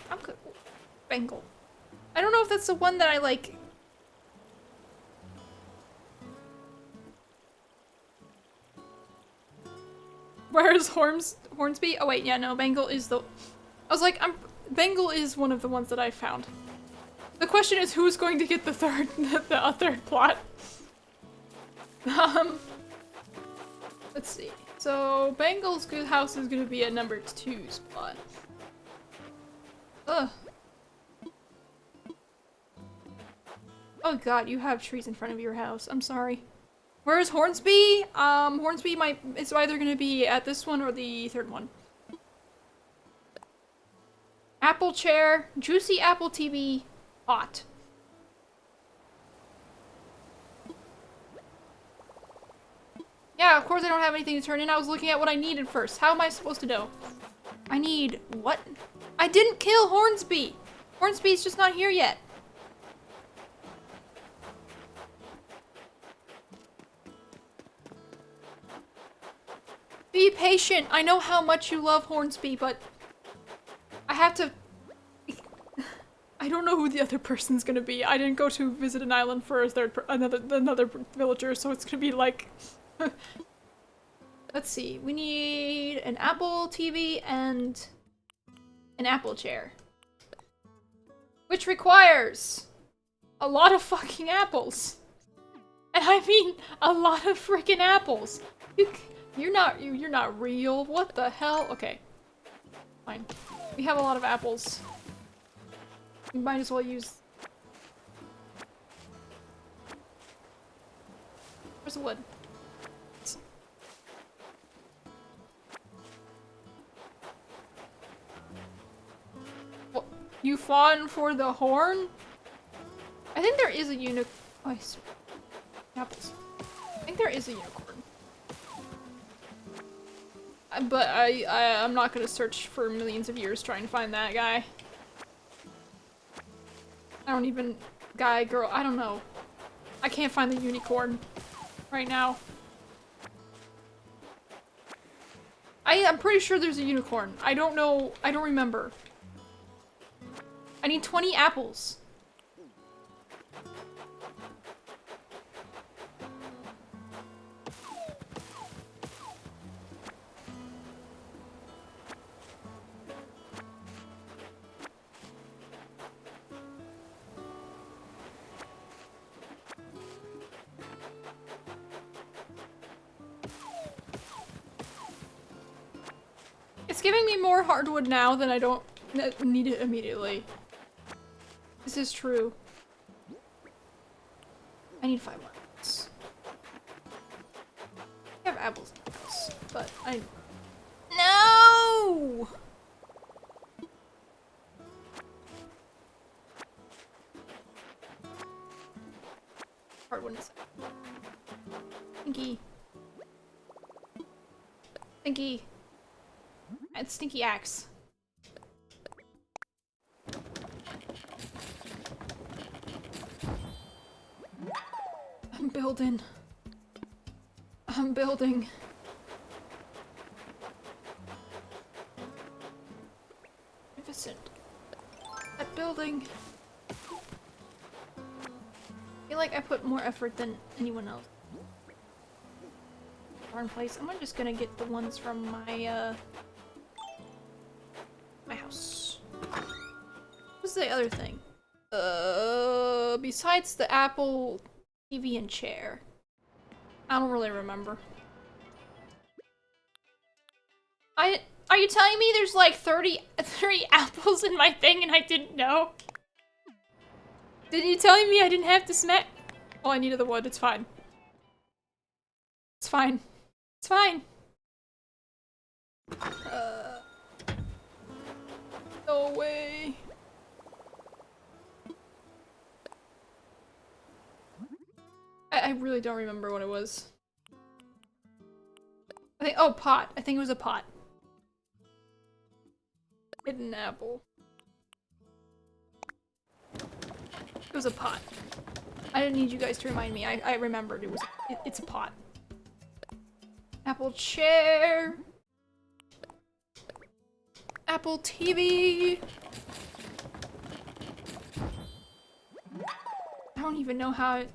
I'm good. Bangle. I don't know if that's the one that I like. Where is Hornsby? Oh wait, yeah, no, Bangle is the. I was like, Bangle is one of the ones that I found. The question is, who's going to get the third plot? Let's see. So Bangle's good house is gonna be at number 2 spot. Ugh. Oh god, you have trees in front of your house. I'm sorry. Where is Hornsby? Hornsby it's either gonna be at this one or the 3rd one. Apple chair, juicy apple TV, hot. Yeah, of course I don't have anything to turn in. I was looking at what I needed first. How am I supposed to know? I need what? I didn't kill Hornsby! Hornsby's just not here yet. Be patient. I know how much you love Hornsby, but I have to. I don't know who the other person's gonna be. I didn't go to visit an island for another villager, so it's gonna be like. Let's see. We need an Apple TV and an Apple chair, which requires a lot of fucking apples, and I mean a lot of freaking apples. You're not real. What the hell? Okay. Fine. We have a lot of apples. We might as well use... Where's the wood? What? You fought for the horn? I think there is a Oh, apples. I think there is a unicorn. But I'm not gonna search for millions of years trying to find that guy. I don't even... Guy, girl, I don't know. I can't find the unicorn right now. I'm pretty sure there's a unicorn. I don't know. I don't remember. I need 20 apples. It's giving me more hardwood now than I don't need it immediately. This is true. I need 5 more apples. I have apples in the house, but I... No! Hardwood is... Stinky. Stinky. And stinky axe. I'm building. I'm building. Magnificent. That building. I feel like I put more effort than anyone else. Barn place. I'm just gonna get the ones from my my house. What's the other thing? Besides the Apple TV and chair. I don't really remember. Are you telling me there's like 30 apples in my thing and I didn't know? Did you telling me I didn't have to smack? Oh, I needed the wood. It's fine. It's fine. It's fine. Go away. I really don't remember what it was. I think- oh, pot. I think it was a pot. Hidden apple. It was a pot. I didn't need you guys to remind me. I remembered it was. It's a pot. Apple chair. Apple TV. I don't even know how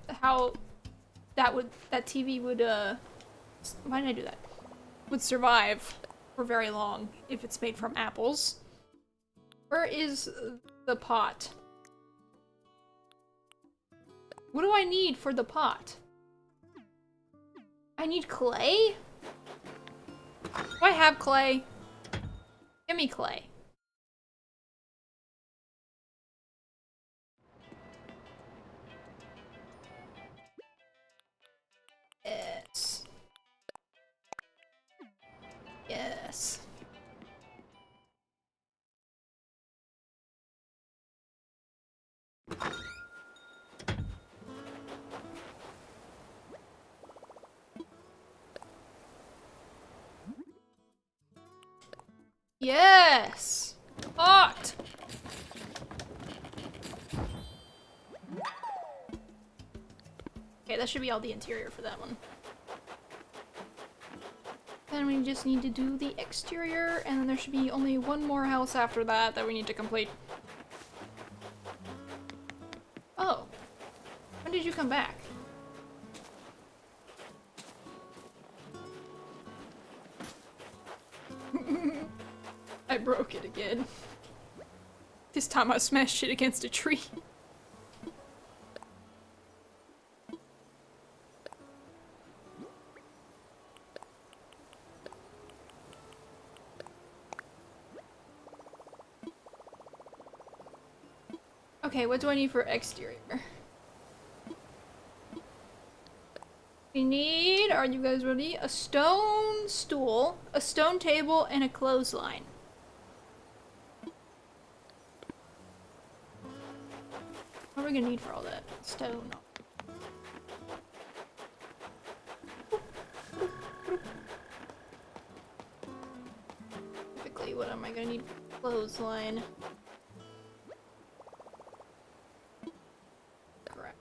that TV would why did I do that? Would survive for very long if it's made from apples. Where is the pot? What do I need for the pot? I need clay? Do I have clay? Give me clay. Yes. Yes. Yes! Hot! Okay, that should be all the interior for that one. Then we just need to do the exterior, and then there should be only one more house after that that we need to complete. Oh. When did you come back? I broke it again. This time I smashed it against a tree. Okay, what do I need for exterior? We need, are you guys ready? A stone stool, a stone table, and a clothesline. What are we gonna need for all that? Stone. Typically, what am I gonna need? Clothesline. Correct.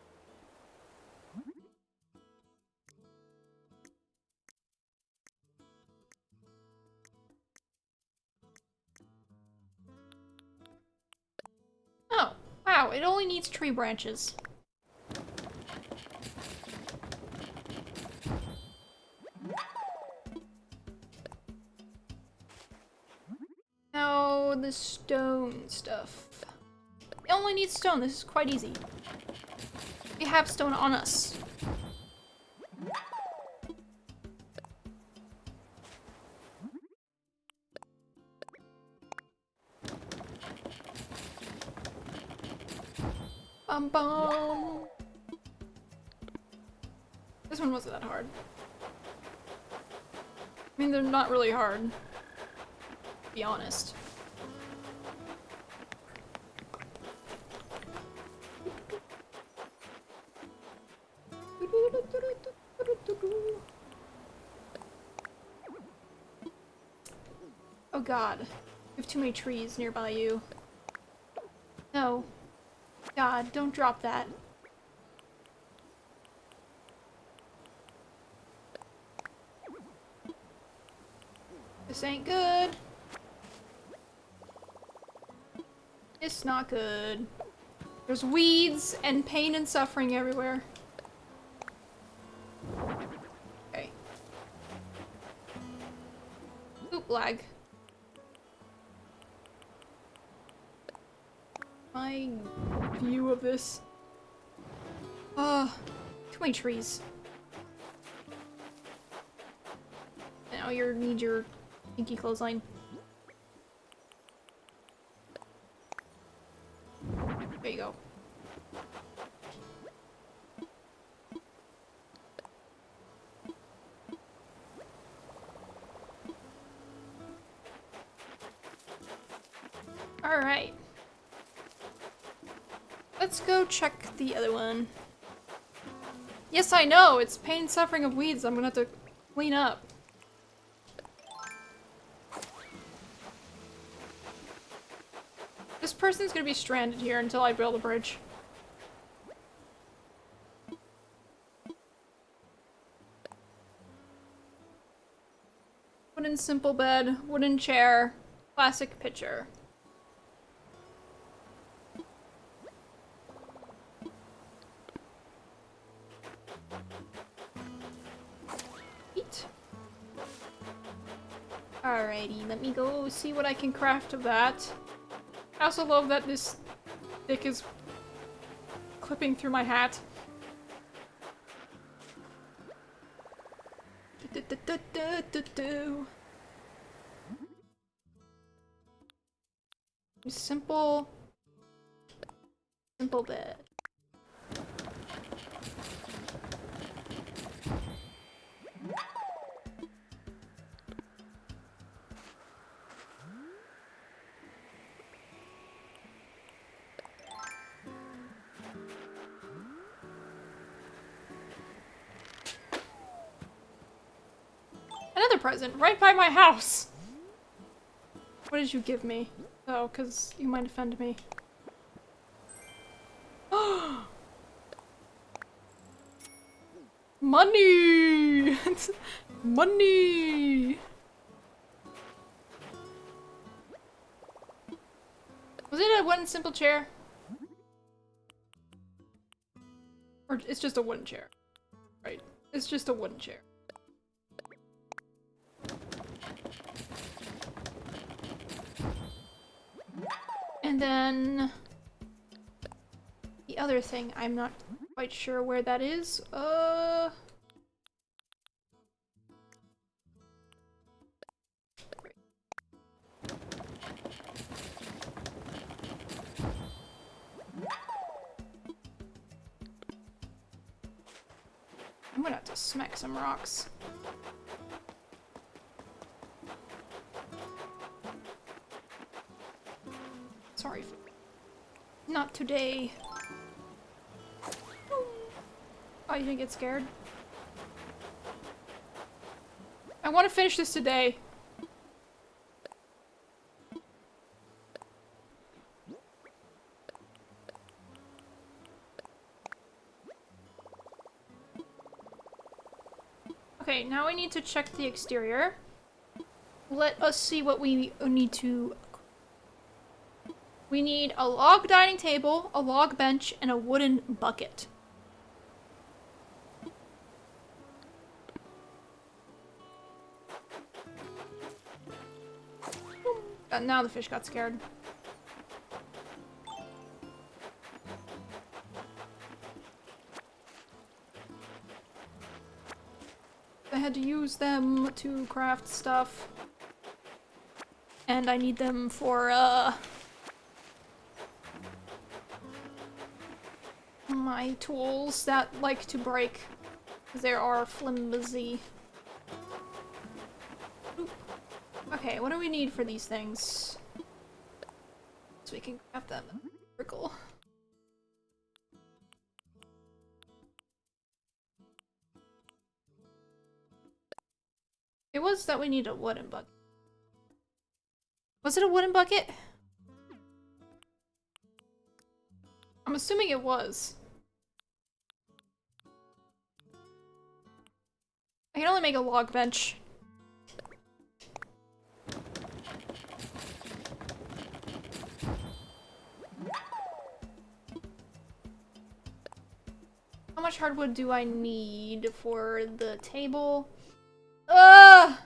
Oh, wow, it only needs tree branches. Now, the stone stuff. It only needs stone, this is quite easy. We have stone on us. Bum bum. This one wasn't that hard. I mean, they're not really hard, to be honest. Oh god. You have too many trees nearby you. No. God, don't drop that. This ain't good. It's not good. There's weeds and pain and suffering everywhere. Okay. Oop, lag. My view of this. Too many trees. Now you need your pinky clothesline. There you go. Alright. Let's go check the other one. Yes, I know! It's pain and suffering of weeds I'm gonna have to clean up. This person's gonna be stranded here until I build a bridge. Wooden simple bed, wooden chair, classic picture. Eat. Alrighty, let me go see what I can craft of that. I also love that this stick is clipping through my hat. Simple bed. Another present right by my house. What did you give me? Oh, because you might offend me. Money! Money! Was it a wooden simple chair? Or it's just a wooden chair? Right. It's just a wooden chair. And then the other thing, I'm not quite sure where that is. I'm gonna have to smack some rocks. Sorry. Not today. Oh, you didn't get scared? I want to finish this today. Okay, now we need to check the exterior. Let us see what we need to... We need a log dining table, a log bench, and a wooden bucket. Now the fish got scared. I had to use them to craft stuff. And I need them for, my tools that like to break. Because they are flimsy. Oop. Okay, what do we need for these things? So we can craft them. Circle. It was that we need a wooden bucket. Was it a wooden bucket? I'm assuming it was. I can only make a log bench. How much hardwood do I need for the table? Ugh!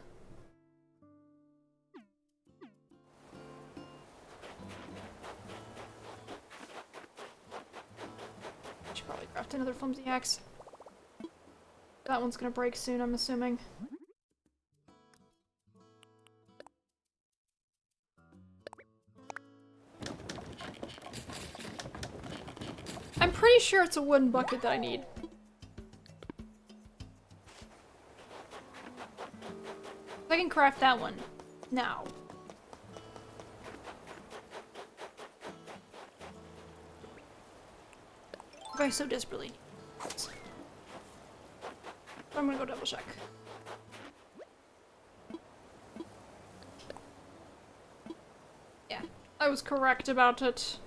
Should probably craft another flimsy axe. That one's gonna break soon, I'm assuming. I'm pretty sure it's a wooden bucket that I need. I can craft that one now. I so desperately need. I'm gonna go double check. Yeah, I was correct about it.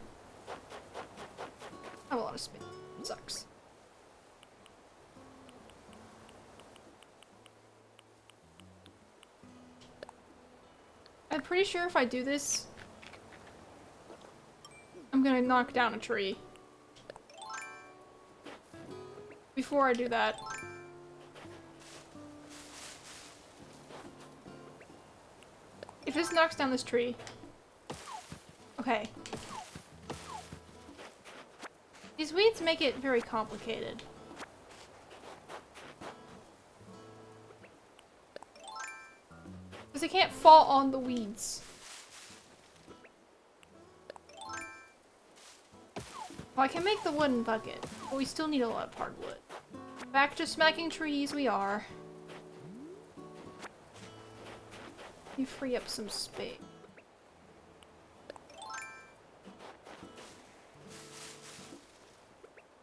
I have a lot of space. It sucks. I'm pretty sure if I do this, I'm gonna knock down a tree. Before I do that. If this knocks down this tree. Okay. These weeds make it very complicated. Because they can't fall on the weeds. Well, I can make the wooden bucket, but we still need a lot of hardwood. Back to smacking trees we are. You free up some space.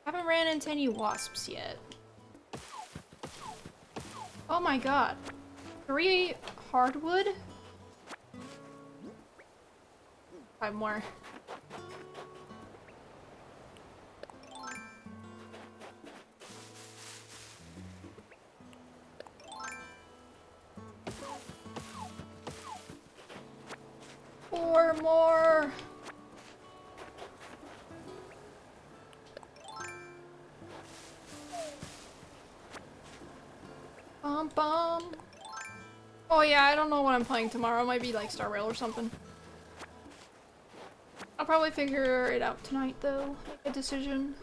Haven't ran into any wasps yet. Oh my god. 3 hardwood? 5 more. Four more. Bum bum. Oh yeah, I don't know what I'm playing tomorrow. It might be like Star Rail or something. I'll probably figure it out tonight though. Make a decision.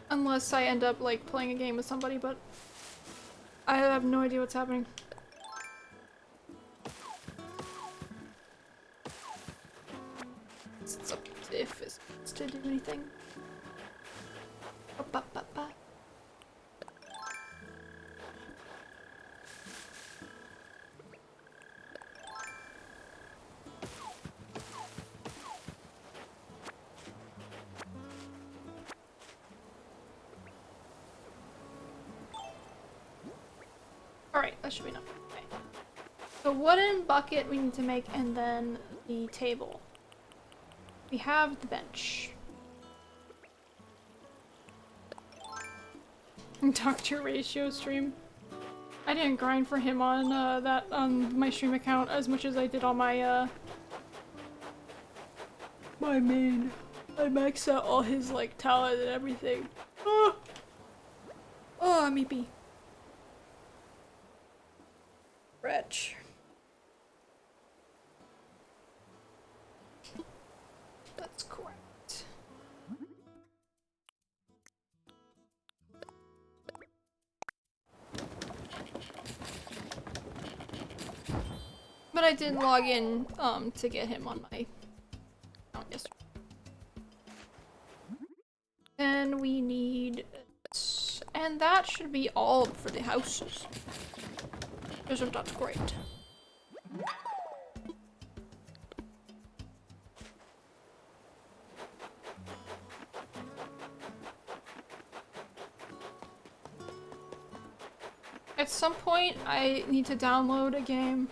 Unless I end up like playing a game with somebody, but I have no idea what's happening. It's up to if it's to do anything. Ba, ba, ba. Alright, that should be enough. Okay. The wooden bucket we need to make, and then the table. We have the bench. Doctor Ratio stream. I didn't grind for him on on my stream account as much as I did on my my main. I maxed out all his like talent and everything. Oh, oh, I'm EP. Wretch. That's correct. But I did log in to get him on my account yesterday. And we need, and that should be all for the houses. Isn't that great? At some point, I need to download a game.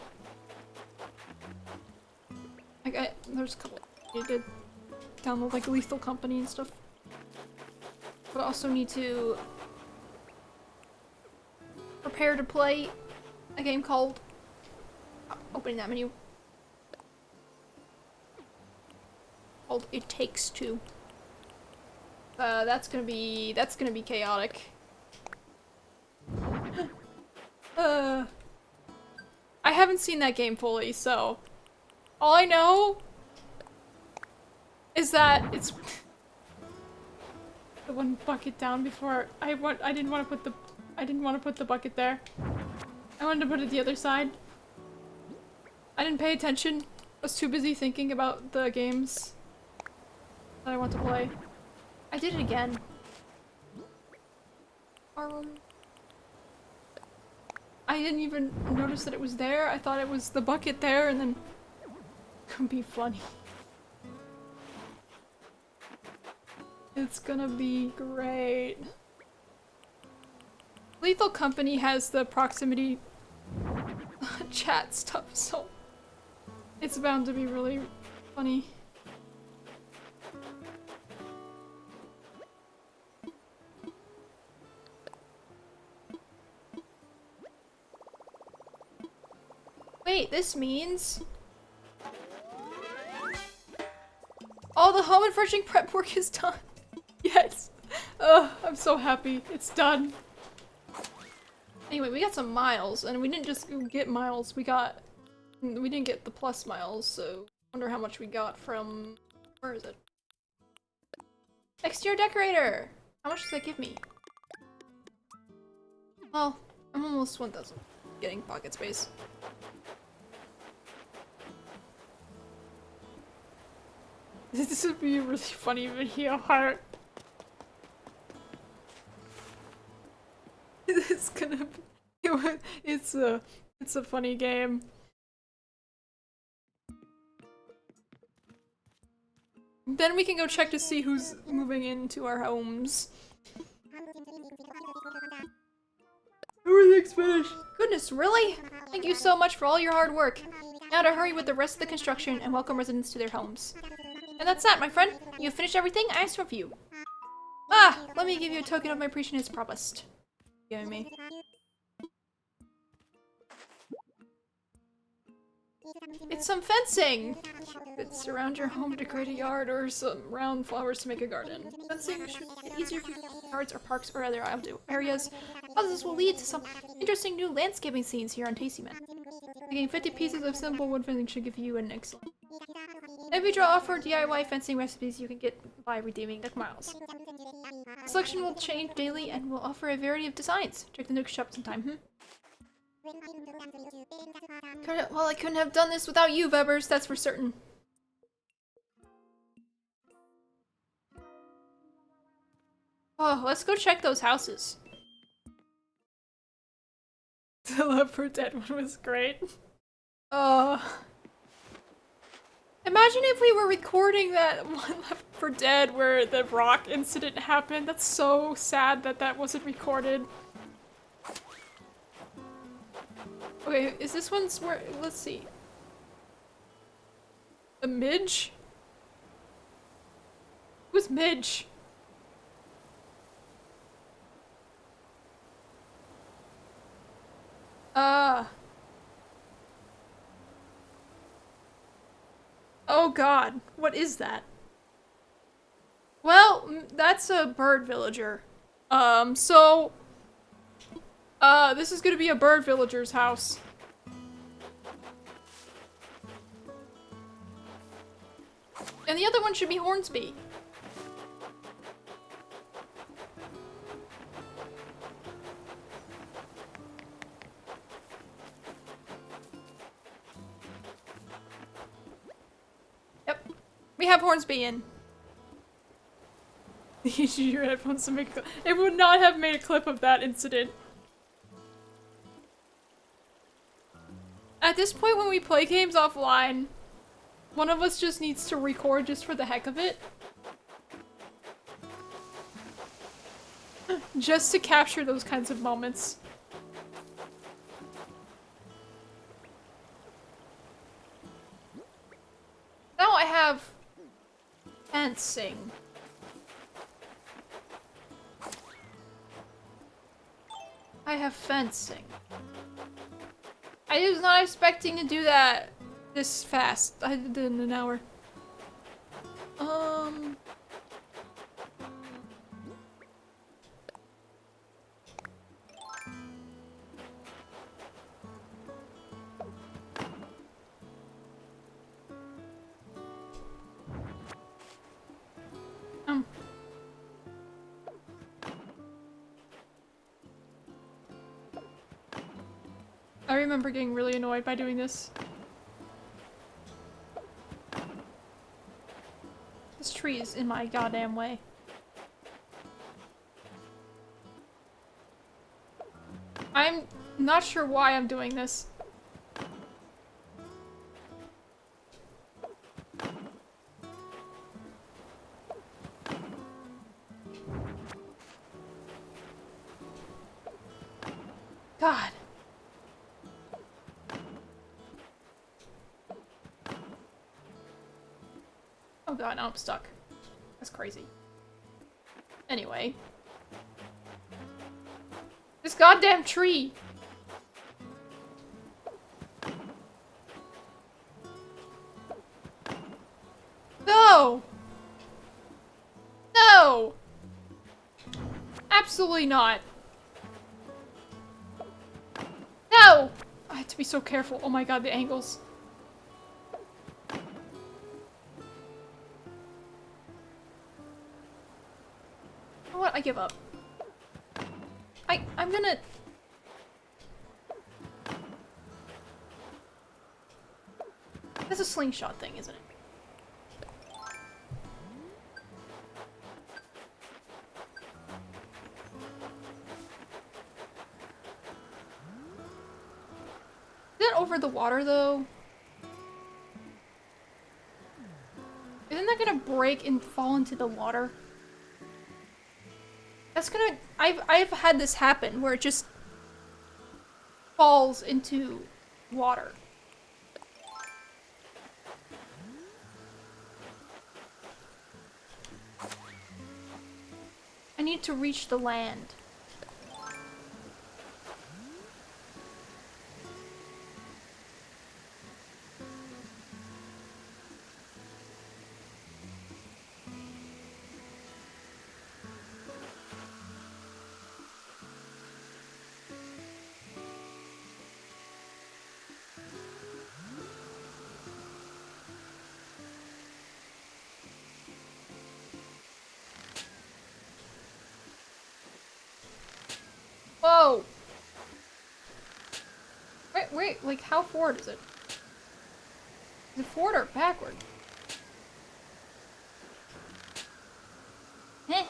Like, there's a couple you did download, like Lethal Company and stuff. But I also need to prepare to play a game called, opening that menu, called It Takes Two. That's gonna be chaotic. I haven't seen that game fully, so all I know is that it's the one bucket down before I didn't want to put the bucket there. I wanted to put it the other side. I didn't pay attention. I was too busy thinking about the games that I want to play. I did it again. I didn't even notice that it was there. I thought it was the bucket there, and then couldn't be funny. It's gonna be great. Lethal Company has the proximity chat stuff, so it's bound to be really funny. Wait, this means all the home and furnishing prep work is done. Yes. I'm so happy. It's done. Anyway, we got some miles, and we didn't just get miles. We didn't get the plus miles, so I wonder how much we got from, where is it? Exterior decorator! How much does that give me? Well, I'm almost 1,000 getting pocket space. This would be a really funny video, Heart. It's gonna be, it's a funny game. Then we can go check to see who's moving into our homes. Everything's finished. Goodness, really? Thank you so much for all your hard work. Now to hurry with the rest of the construction and welcome residents to their homes. And that's that, my friend. You have finished everything I asked of you. Ah, let me give you a token of my appreciation as promised. Giving me. It's some fencing! It's around your home to create a yard or some round flowers to make a garden. Fencing should make it easier for yards or parks or other outdoor areas. All this will lead to some interesting new landscaping scenes here on Tasty Man. Making 50 pieces of simple wood fencing should give you an excellent. If you draw offer DIY fencing recipes you can get by redeeming Nook Miles. The selection will change daily and will offer a variety of designs. Check the Nook shop sometime, Well, I couldn't have done this without you, Vebbers, that's for certain. Oh, let's go check those houses. The Left 4 Dead one was great. Imagine if we were recording that one Left 4 Dead where the rock incident happened. That's so sad that that wasn't recorded. Okay, is this one's where- let's see. The Midge? Who's Midge? Oh god, what is that? Well, that's a bird villager. This is gonna be a bird villager's house. And the other one should be Hornsby. Yep. We have Hornsby in. Use your headphones to make a clip. It would not have made a clip of that incident. At this point when we play games offline, one of us just needs to record just for the heck of it. Just to capture those kinds of moments. Now I have fencing. I have fencing. I was not expecting to do that this fast. I did it in an hour. I remember getting really annoyed by doing this. This tree is in my goddamn way. I'm not sure why I'm doing this. God. Oh god, now I'm stuck. That's crazy. Anyway. This goddamn tree! No! No! Absolutely not. No! I have to be so careful. Oh my god, the angles. You know what? I give up. I'm gonna... That's a slingshot thing, isn't it? Is that over the water, though? Isn't that gonna break and fall into the water? That's gonna... I've had this happen, where it just falls into water. I need to reach the land. Whoa! Wait, like how forward is it? Is it forward or backward? Heh.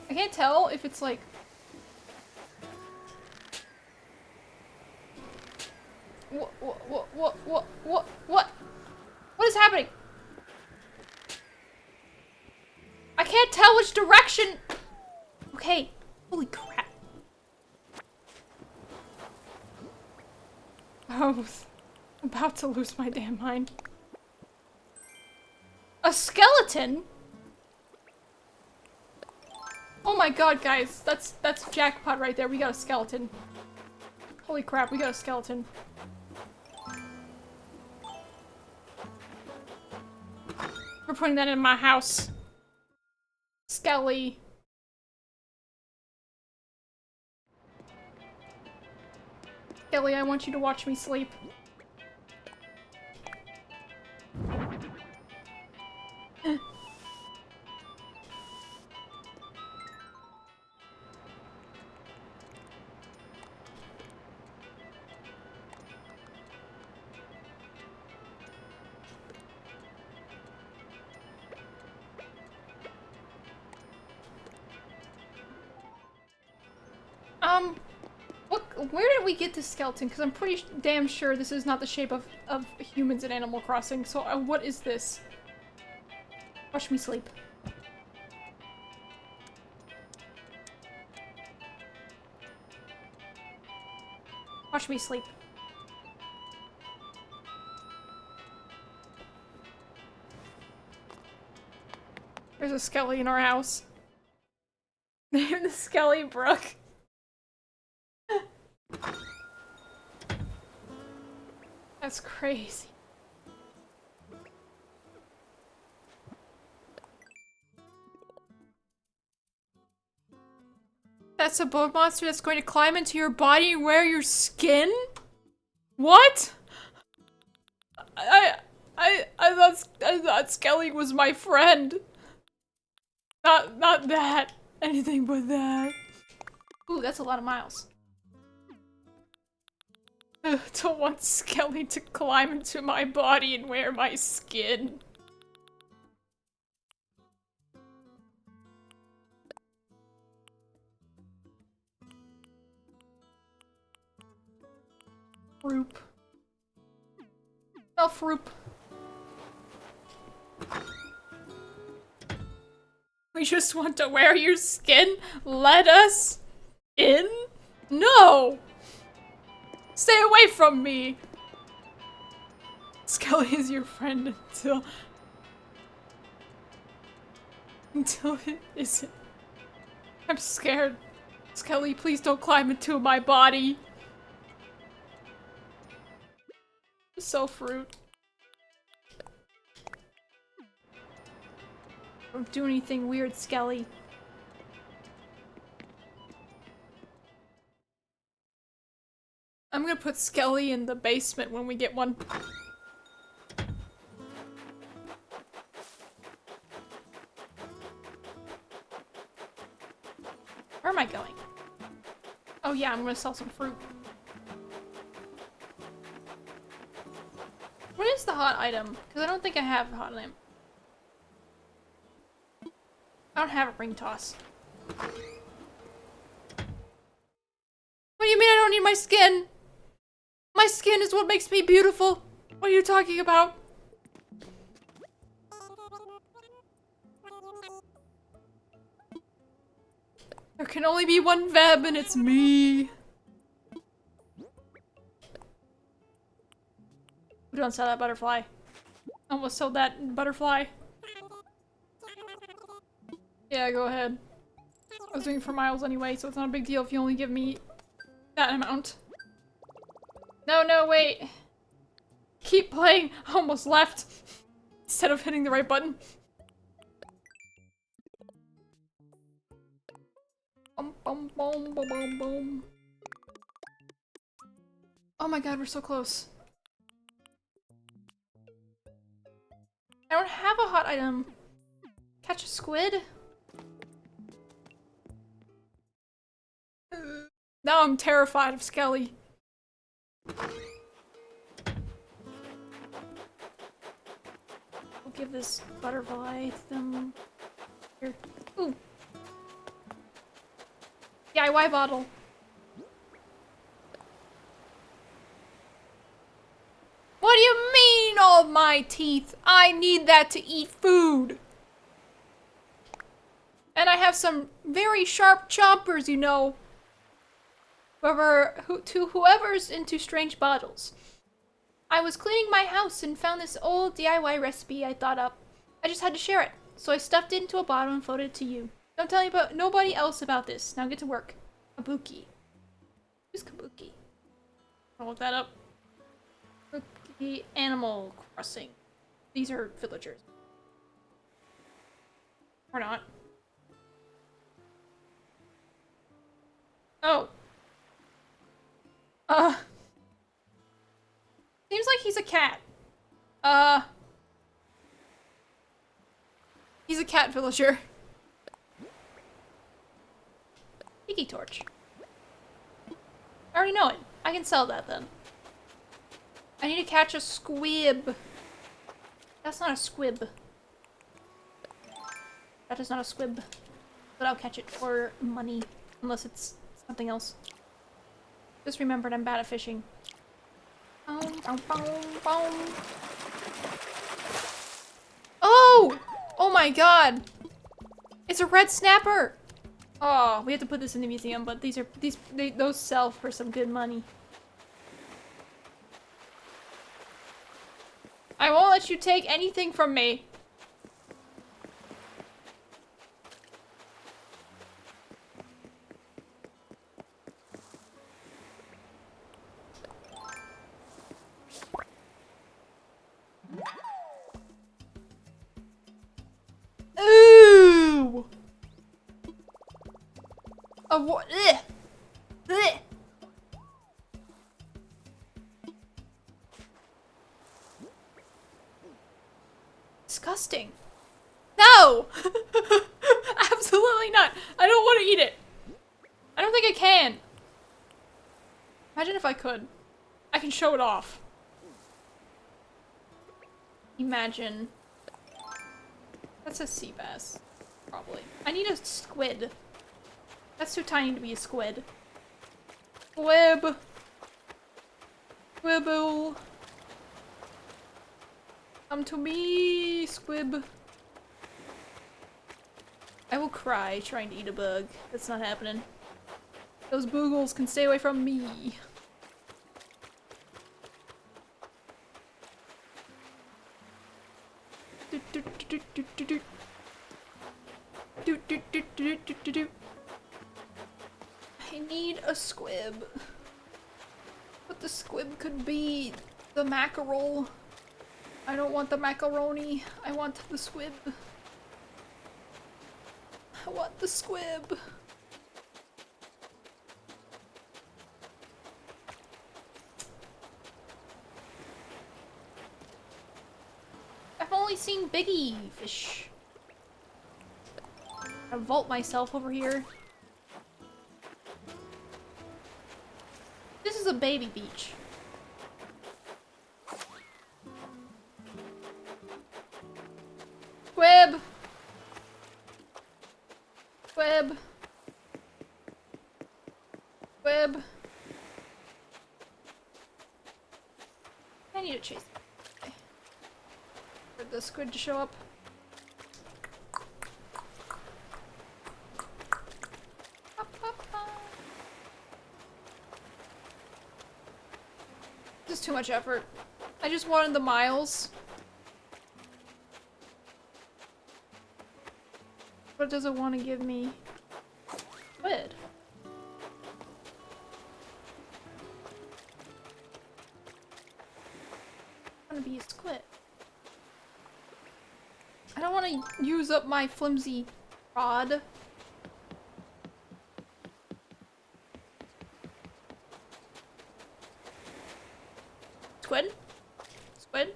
I can't tell if it's like... What? What is happening? I can't tell which direction... Okay. Holy crap. I was about to lose my damn mind. A skeleton? Oh my god, guys. That's jackpot right there. We got a skeleton. Holy crap, we got a skeleton. We're putting that in my house. Skelly. Kelly, I want you to watch me sleep. Where did we get this skeleton? Because I'm pretty damn sure this is not the shape of humans in Animal Crossing. So what is this? Watch me sleep. Watch me sleep. There's a skelly in our house. Named the Skelly Brook. That's crazy. That's a bone monster that's going to climb into your body and wear your skin? What? I thought Skelly was my friend. Not that. Anything but that. Ooh, that's a lot of miles. Don't want Skelly to climb into my body and wear my skin. Roop. Self-roop. We just want to wear your skin? Let us? In? No! Stay away from me! Skelly is your friend until it isn't. I'm scared. Skelly, please don't climb into my body. So fruit. Don't do anything weird, Skelly. I'm gonna put Skelly in the basement when we get one. Where am I going? Oh yeah, I'm gonna sell some fruit. What is the hot item? Because I don't think I have a hot item. I don't have a ring toss. What do you mean I don't need my skin? My skin is what makes me beautiful. What are you talking about? There can only be one Veb and it's me. We don't sell that butterfly. Almost sold that butterfly. Yeah, go ahead. I was doing it for miles anyway, so it's not a big deal if you only give me that amount. No, no, wait. Keep playing. I almost left. Instead of hitting the right button. Boom, boom, boom, boom, boom, boom. Oh my god, we're so close. I don't have a hot item. Catch a squid? Now I'm terrified of Skelly. I'll give this butterfly them here. Ooh. DIY bottle. What do you mean, all my teeth? I need that to eat food. And I have some very sharp chompers, you know. Whoever's into strange bottles. I was cleaning my house and found this old DIY recipe I thought up. I just had to share it, so I stuffed it into a bottle and floated it to you. Don't tell nobody else about this. Now get to work. Kabuki. Who's Kabuki? I'll look that up. Kabuki Animal Crossing. These are villagers. Or not. Oh. Seems like he's a cat. He's a cat villager. Tiki torch. I already know it. I can sell that then. I need to catch a squib. That's not a squib. That is not a squib. But I'll catch it for money. Unless it's something else. Just remembered I'm bad at fishing. Oh! Oh my god! It's a red snapper! Oh, we have to put this in the museum, but those sell for some good money. I won't let you take anything from me. Ooh! What? Disgusting. No! Absolutely not. I don't want to eat it. I don't think I can. Imagine if I could. I can show it off. Imagine. That's a sea bass. Probably. I need a squid. That's too tiny to be a squid. Squib. Squibble. Come to me, squib. I will cry trying to eat a bug. That's not happening. Those boogles can stay away from me. I need a squib. But the squib could be the mackerel. I don't want the macaroni. I want the squib. I want the squib. I've only seen biggie fish. I vault myself over here. This is a baby beach. Squib! Squib! Squib! I need to chase. Okay. For the squid to show up. This is too much effort. I just wanted the miles. What does it want to give me? Squid. I want to be a squid. I don't want to use up my flimsy rod. Squid? Squid?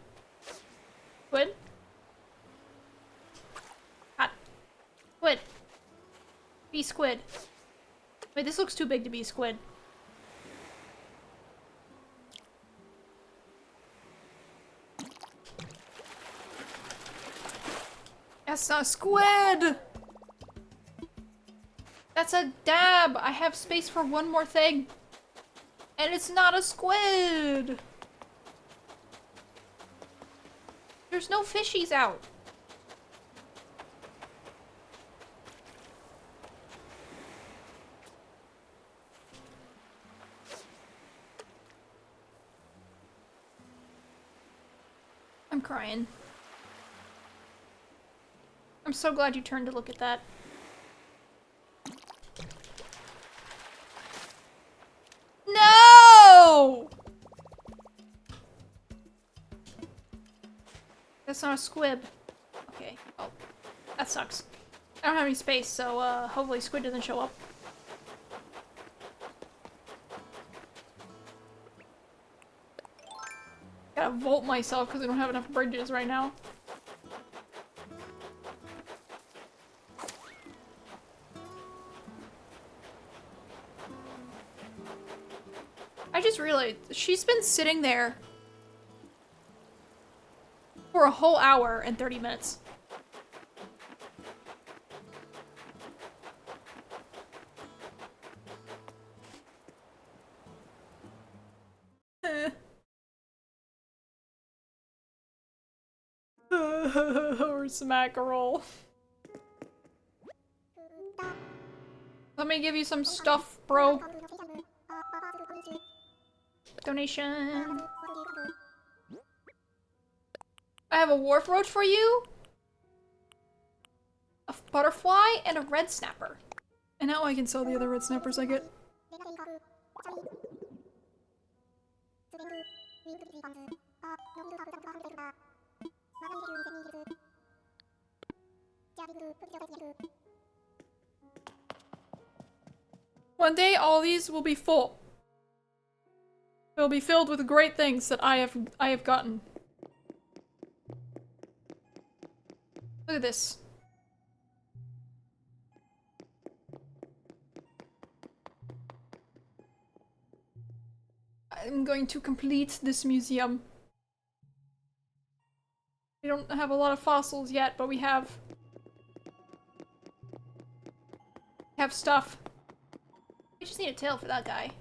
Squid? Hot. Squid. Be squid. Wait, this looks too big to be squid. That's not a squid! That's a dab! I have space for one more thing. And it's not a squid! There's no fishies out. I'm crying. I'm so glad you turned to look at that. No! That's not a squib. Okay. Oh, that sucks. I don't have any space, so hopefully squid doesn't show up. Gotta vault myself because I don't have enough bridges right now. I just realized she's been sitting there for a whole hour and 30 minutes. Where's the mackerel? Let me give you some stuff, bro. Donation. I have a wharf roach for you, a butterfly, and a red snapper. And now I can sell the other red snappers I get. One day all these will be full. They'll be filled with great things that I have gotten. Look at this. I'm going to complete this museum. We don't have a lot of fossils yet, but we have stuff. We just need a tail for that guy.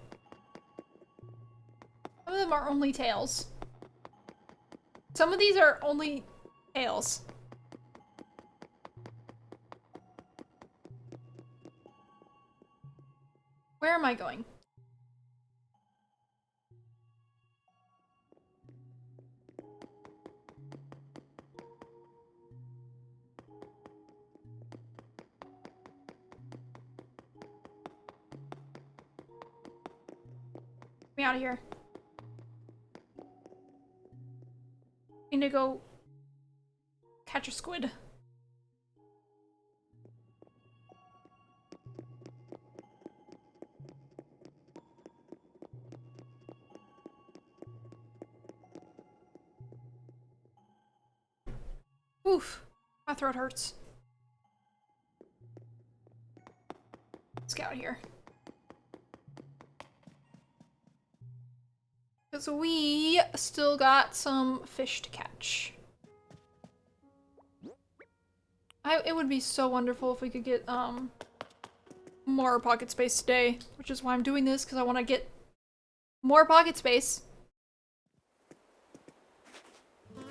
Some of them are only tails. Some of these are only tails. Where am I going? Get me out of here. I need to go catch a squid. Oof, my throat hurts. Let's get out of here. Because we still got some fish to catch. It would be so wonderful if we could get more pocket space today, which is why I'm doing this, because I want to get more pocket space.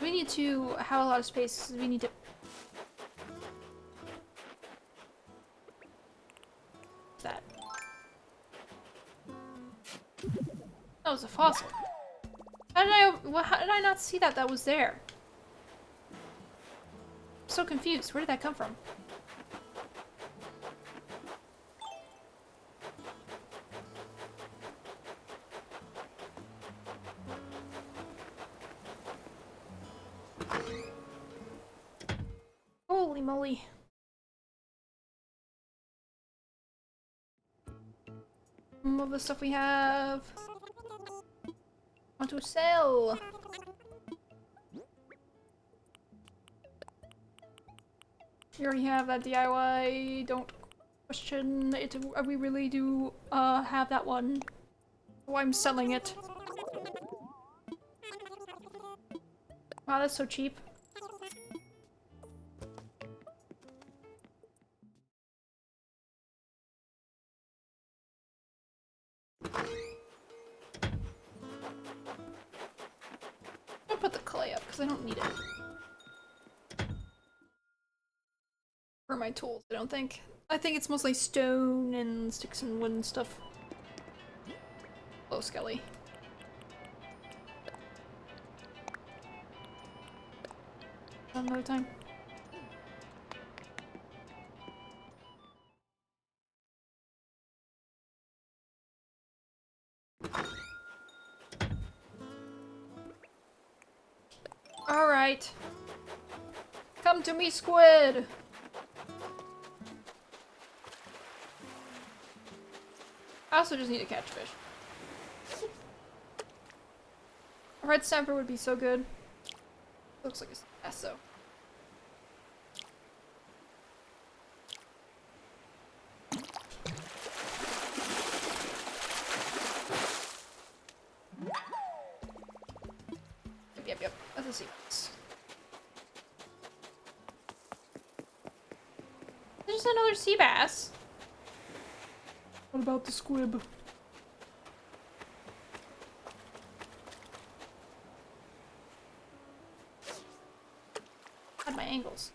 We need to have a lot of space. We need to... What's that? That was a fossil. How did I not see that was there? I'm so confused. Where did that come from? Holy moly. All of the stuff we have. Want to sell. You already have that DIY. Don't question it. We really do have that one. Oh, I'm selling it. Wow, that's so cheap. I'll put the clay up because I don't need it. For my tools, I don't think. I think it's mostly stone and sticks and wood and stuff. Hello, Skelly. Another time. Alright. Come to me, squid! I also just need to catch fish. A red snapper would be so good. Looks like a mess though. Yep. That's a sea bass. There's another sea bass. What about the squib? Had my angles.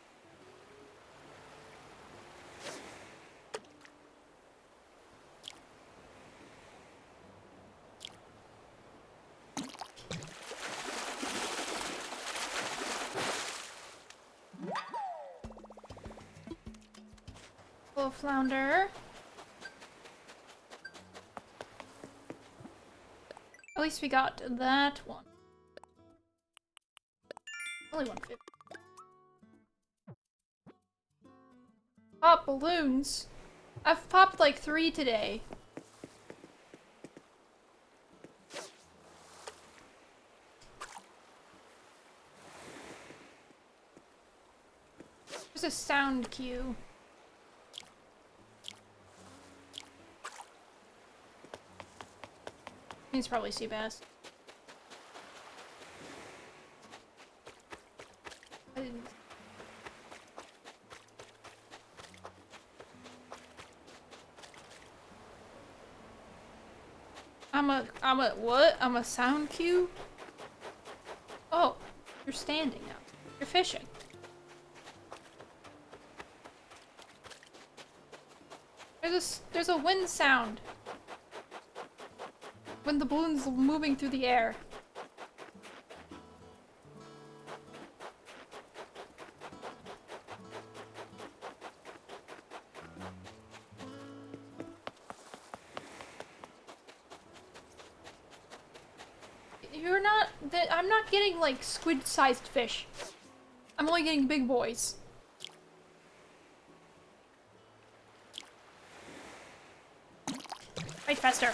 Little flounder. At least we got that one. Only 150. Pop balloons. I've popped like 3 today. There's a sound cue. He's probably sea bass. I didn't. I'm a sound cue? Oh, you're standing now. You're fishing. There's a wind sound. when the balloon's moving through the air. You're not that I'm not getting like squid-sized fish. I'm only getting big boys. Fight faster.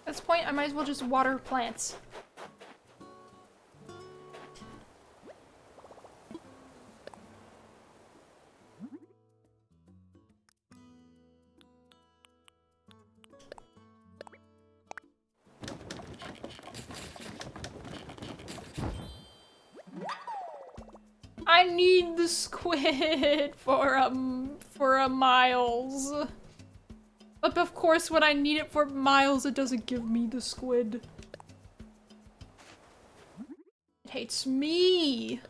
At this point, I might as well just water plants. I need the squid for a miles. But of course, when I need it for miles, it doesn't give me the squid. It hates me.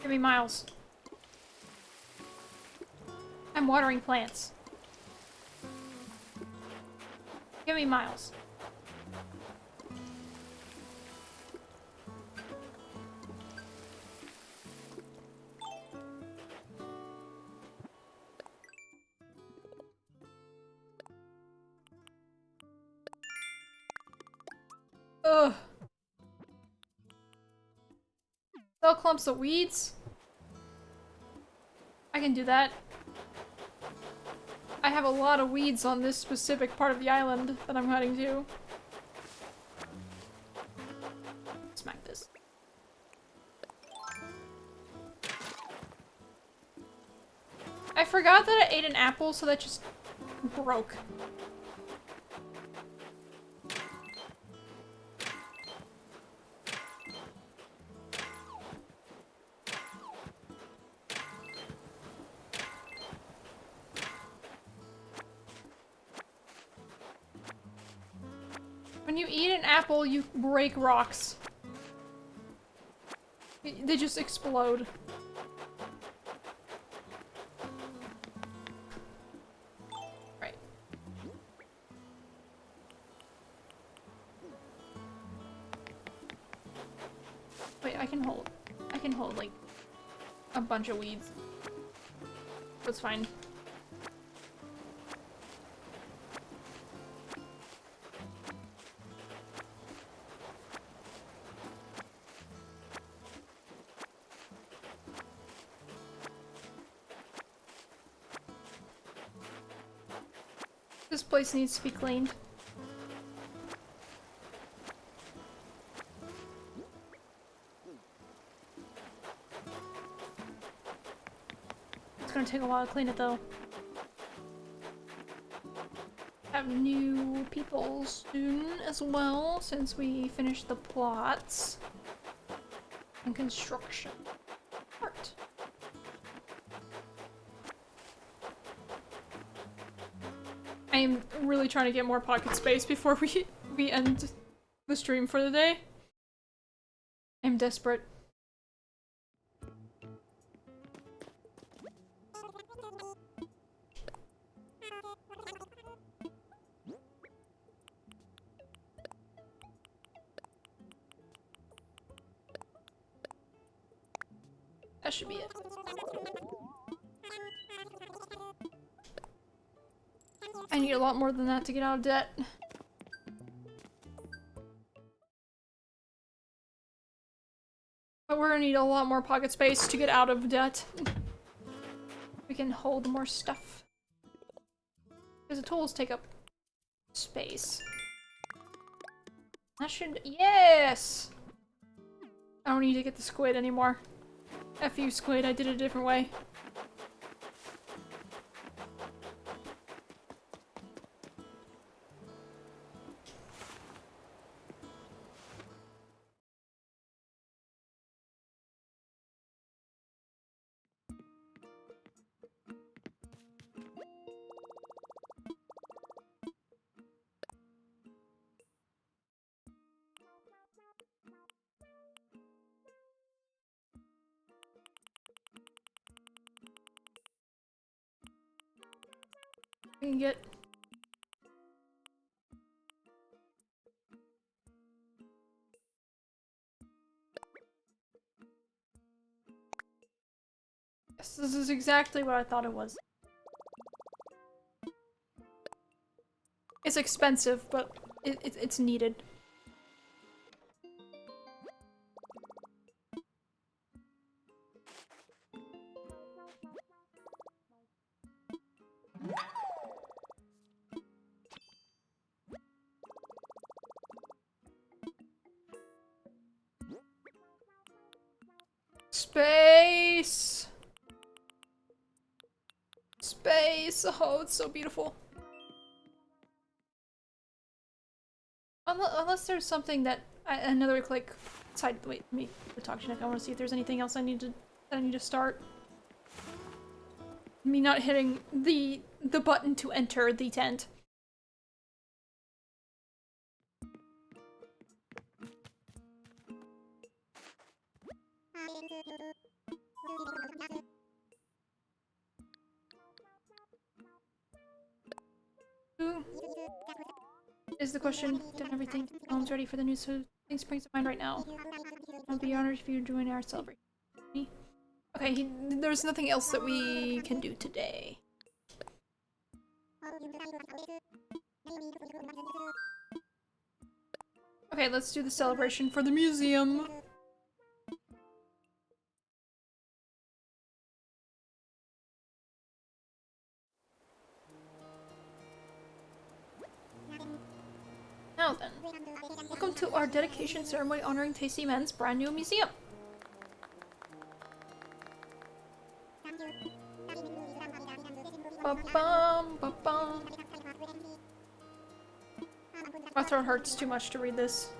Give me miles. I'm watering plants. Give me miles. Ugh. Sell clumps of weeds. I can do that. I have a lot of weeds on this specific part of the island that I'm heading to. Smack this. I forgot that I ate an apple, so that just broke. When you eat an apple, you break rocks. They just explode. Right. Wait, I can hold like a bunch of weeds. That's fine. This place needs to be cleaned. It's gonna take a while to clean it though. Have new people soon as well, since we finished the plots and construction part. I'm really trying to get more pocket space before we end the stream for the day. I'm desperate. That should be it. I need a lot more than that to get out of debt. But we're gonna need a lot more pocket space to get out of debt. We can hold more stuff. Because the tools take up space. That should- yes! I don't need to get the squid anymore. F you, squid, I did it a different way. We can get yes, this is exactly what I thought it was. It's expensive, but it's needed. Space! Space! Oh, it's so beautiful. Unless there's something that another like side. Wait, me the talk to Nick. I want to see if there's anything else I need to start. Me not hitting the button to enter the tent. Ooh. Is the question. Done everything. Ellen's ready for the news, so things springs to mind right now. I'll be honored if you join our celebration. Okay, there's nothing else that we can do today. Okay, let's do the celebration for the museum. Now then, welcome to our dedication ceremony honoring Tasty Men's brand new museum. Ba-bum, ba-bum. My throat hurts too much to read this.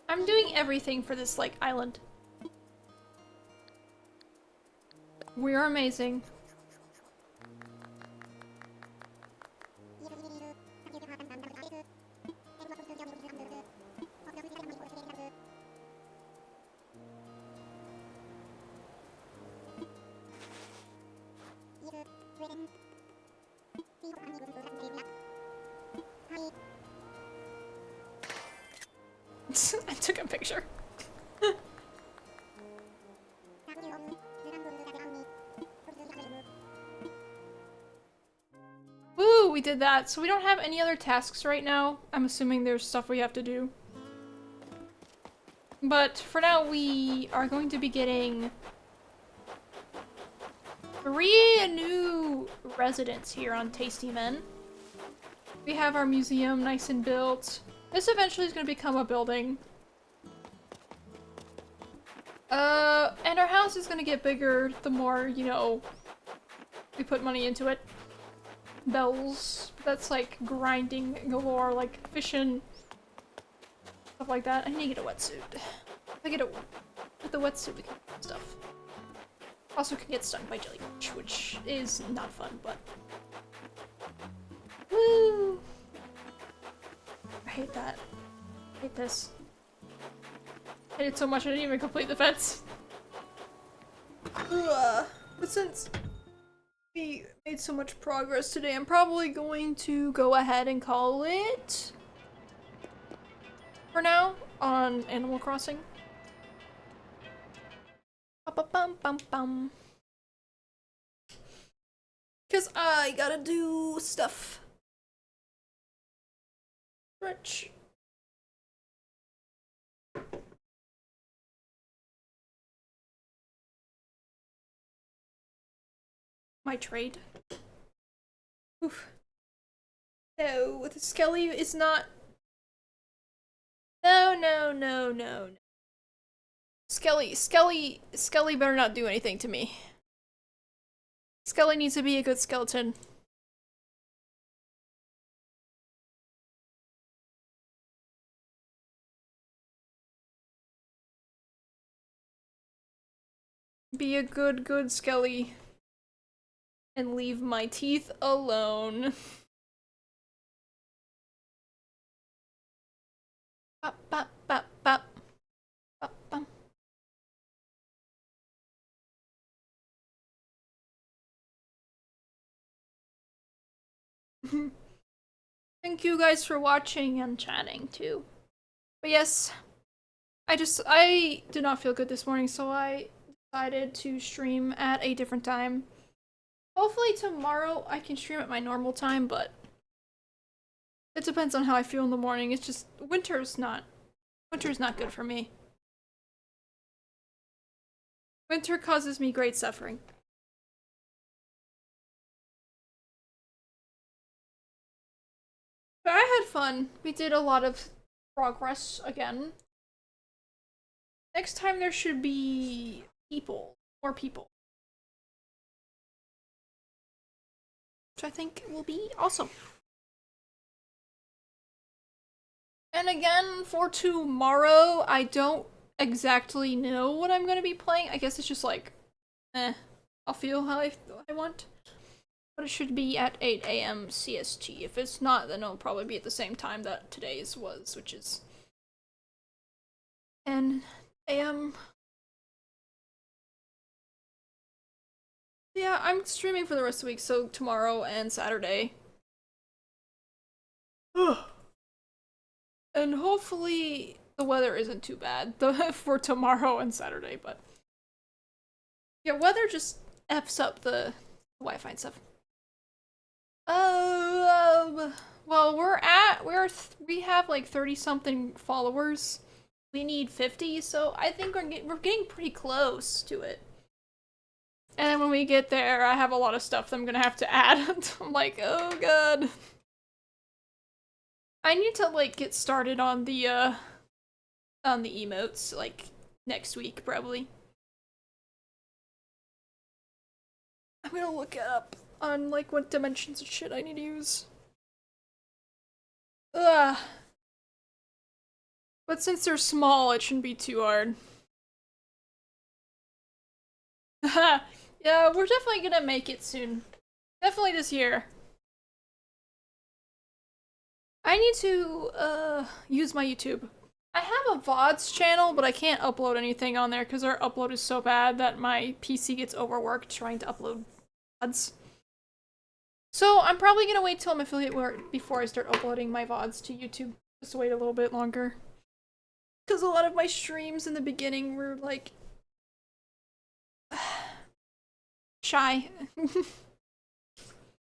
I'm doing everything for this, like, island. We are amazing. I took a picture. Woo, we did that. So we don't have any other tasks right now. I'm assuming there's stuff we have to do. But for now, we are going to be getting 3 new residents here on Tasty Men. We have our museum nice and built. This eventually is going to become a building. And our house is going to get bigger the more, you know, we put money into it. Bells. That's like grinding galore, like fishing. Stuff like that. I need to get a wetsuit. If I get with the wetsuit, we can do stuff. Also can get stung by jellyfish, which is not fun, but... Woo! I hate that. I hate this. I hate it so much I didn't even complete the fence. But since We made so much progress today. I'm probably going to go ahead and call it for now on Animal Crossing. Bum. Because I gotta do stuff. Stretch. My trade. Oof. No, the Skelly is not. No. Skelly better not do anything to me. Skelly needs to be a good skeleton. Be a good Skelly. And leave my teeth alone. Bop, bop, bop, bop. Bop, bop. Thank you guys for watching and chatting too. But yes, I did not feel good this morning, so I decided to stream at a different time. Hopefully tomorrow I can stream at my normal time, but it depends on how I feel in the morning. It's just winter's not good for me. Winter causes me great suffering. But I had fun. We did a lot of progress again. Next time there should be more people. Which I think will be awesome. And again, for tomorrow, I don't exactly know what I'm gonna be playing. I guess it's just like, I'll feel how I want. But it should be at 8 AM CST. If it's not, then it'll probably be at the same time that today's was, which is 10 AM. Yeah, I'm streaming for the rest of the week, so tomorrow and Saturday. And hopefully the weather isn't too bad for tomorrow and Saturday, but yeah, weather just F's up the Wi-Fi and stuff. Well, we have like 30 something followers. We need 50, so I think we're getting pretty close to it. And then when we get there, I have a lot of stuff that I'm gonna have to add. I'm like, oh god. I need to like get started on the emotes like next week probably. I'm gonna look it up on like what dimensions of shit I need to use. Ugh. But since they're small, it shouldn't be too hard. Yeah, we're definitely gonna make it soon. Definitely this year. I need to use my YouTube. I have a VODs channel, but I can't upload anything on there because our upload is so bad that my PC gets overworked trying to upload VODs. So I'm probably gonna wait till I'm affiliate before I start uploading my VODs to YouTube. Just wait a little bit longer. Because a lot of my streams in the beginning were like shy.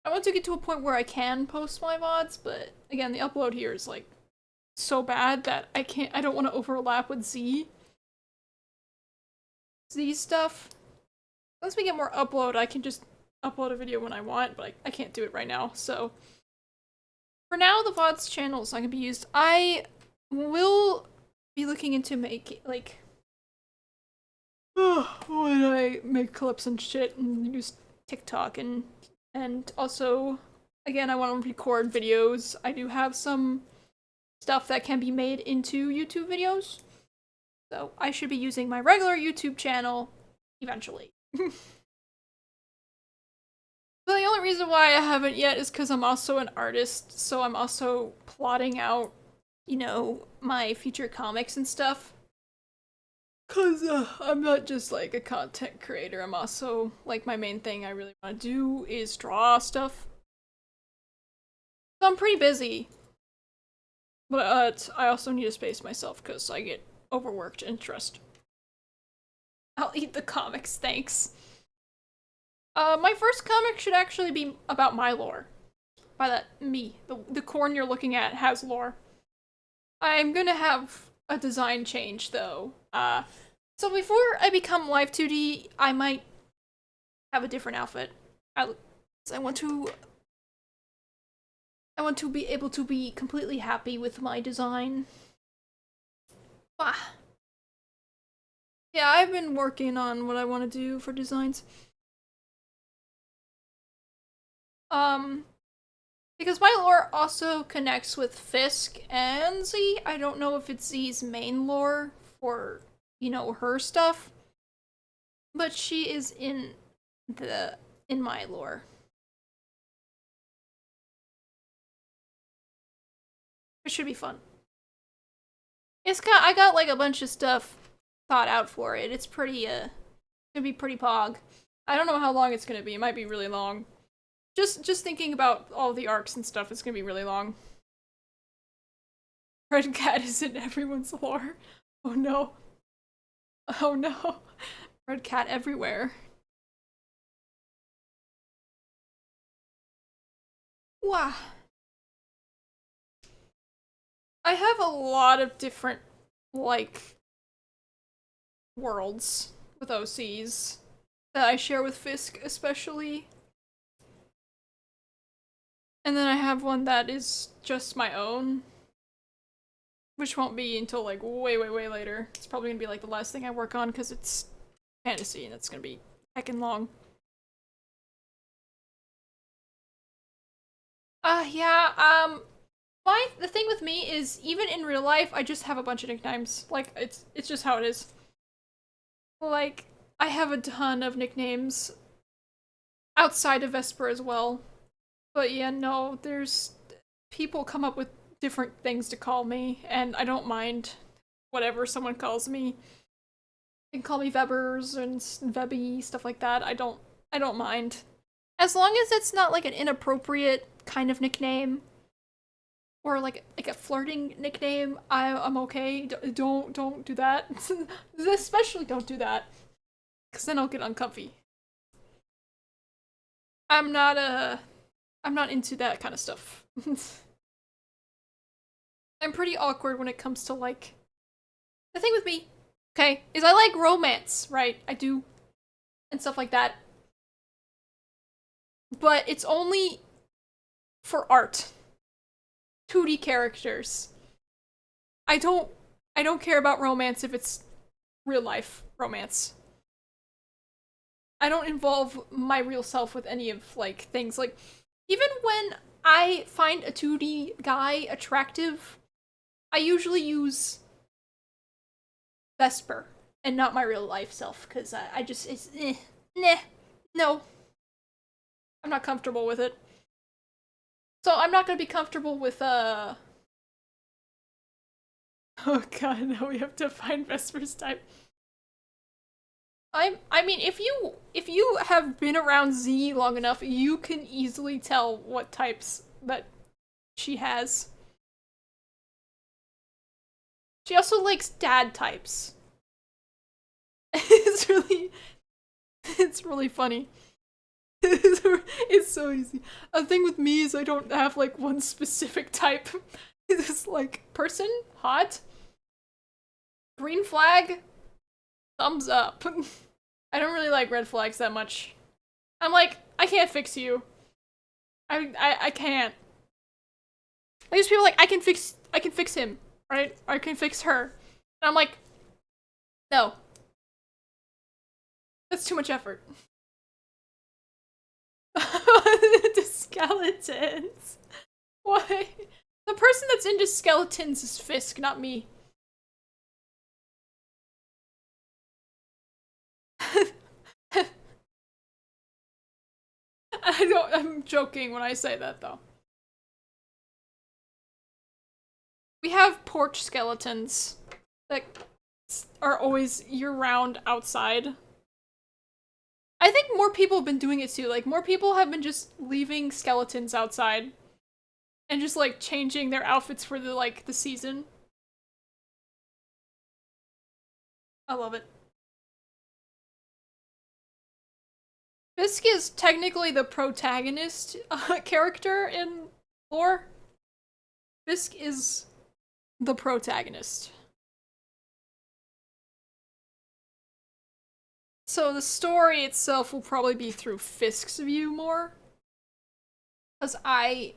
I want to get to a point where I can post my VODs, but again, the upload here is like so bad that I don't want to overlap with Z stuff. Once we get more upload, I can just upload a video when I want, but I can't do it right now, so. For now, the VODs channel is not gonna be used. I will be looking into like, when I make clips and shit and use TikTok and also, again, I want to record videos. I do have some stuff that can be made into YouTube videos. So I should be using my regular YouTube channel eventually. But the only reason why I haven't yet is because I'm also an artist, so I'm also plotting out, you know, my future comics and stuff. Cause I'm not just like a content creator, I'm also, like, my main thing I really want to do is draw stuff. So I'm pretty busy. But I also need to space myself because I get overworked and stressed. I'll eat the comics, thanks. My first comic should actually be about my lore. By that, me. The corn you're looking at has lore. I'm gonna have a design change, though. So before I become Live 2D, I might have a different outfit. I want to be able to be completely happy with my design. Ah. Yeah, I've been working on what I want to do for designs. Because my lore also connects with Fisk and Z. I don't know if it's Z's main lore for, you know, her stuff. But she is in my lore. It should be fun. I got like a bunch of stuff thought out for it. It's pretty gonna be pretty pog. I don't know how long it's gonna be. It might be really long. Just thinking about all the arcs and stuff, it's gonna be really long. Red Cat is in everyone's lore. Oh no. Oh no. Red Cat everywhere. Wow. I have a lot of different, like, worlds with OCs that I share with Fisk, especially. And then I have one that is just my own, which won't be until, like, way later. It's probably gonna be, like, the last thing I work on, because it's fantasy, and it's gonna be heckin' long. Yeah, the thing with me is, even in real life, I just have a bunch of nicknames. Like, it's just how it is. Like, I have a ton of nicknames outside of Vesper as well. But yeah, no, there's people come up with different things to call me, and I don't mind whatever someone calls me. They can call me Vebbers and Vebby, stuff like that. I don't mind. As long as it's not like an inappropriate kind of nickname or like a flirting nickname, I'm okay. Don't do that. Especially don't do that, because then I'll get uncomfy. I'm not into that kind of stuff. I'm pretty awkward when it comes to, like, the thing with me, okay, is I like romance, right? I do, and stuff like that. But it's only for art. 2D characters. I don't care about romance if it's real life romance. I don't involve my real self with any of, like, things. Like, even when I find a 2D guy attractive, I usually use Vesper and not my real life self, because I just, no. I'm not comfortable with it. So I'm not gonna be comfortable with, oh god, now we have to find Vesper's type. I mean, if you have been around Z long enough, you can easily tell what types that she has. She also likes dad types. it's really funny. It's so easy. A thing with me is I don't have like one specific type. It's like person, hot, green flag, thumbs up. I don't really like red flags that much. I'm like, I can't fix you. I can't. Like, there's people like, I can fix him, right? Or I can fix her. And I'm like, no. That's too much effort. The skeletons. Why? The person that's into skeletons is Fisk, not me. I'm joking when I say that, though. We have porch skeletons that are always year-round outside. I think more people have been doing it too. Like, more people have been just leaving skeletons outside and just, like, changing their outfits for the, like, the season. I love it. Fisk is technically the protagonist character in lore. Fisk is the protagonist. So the story itself will probably be through Fisk's view more. Because I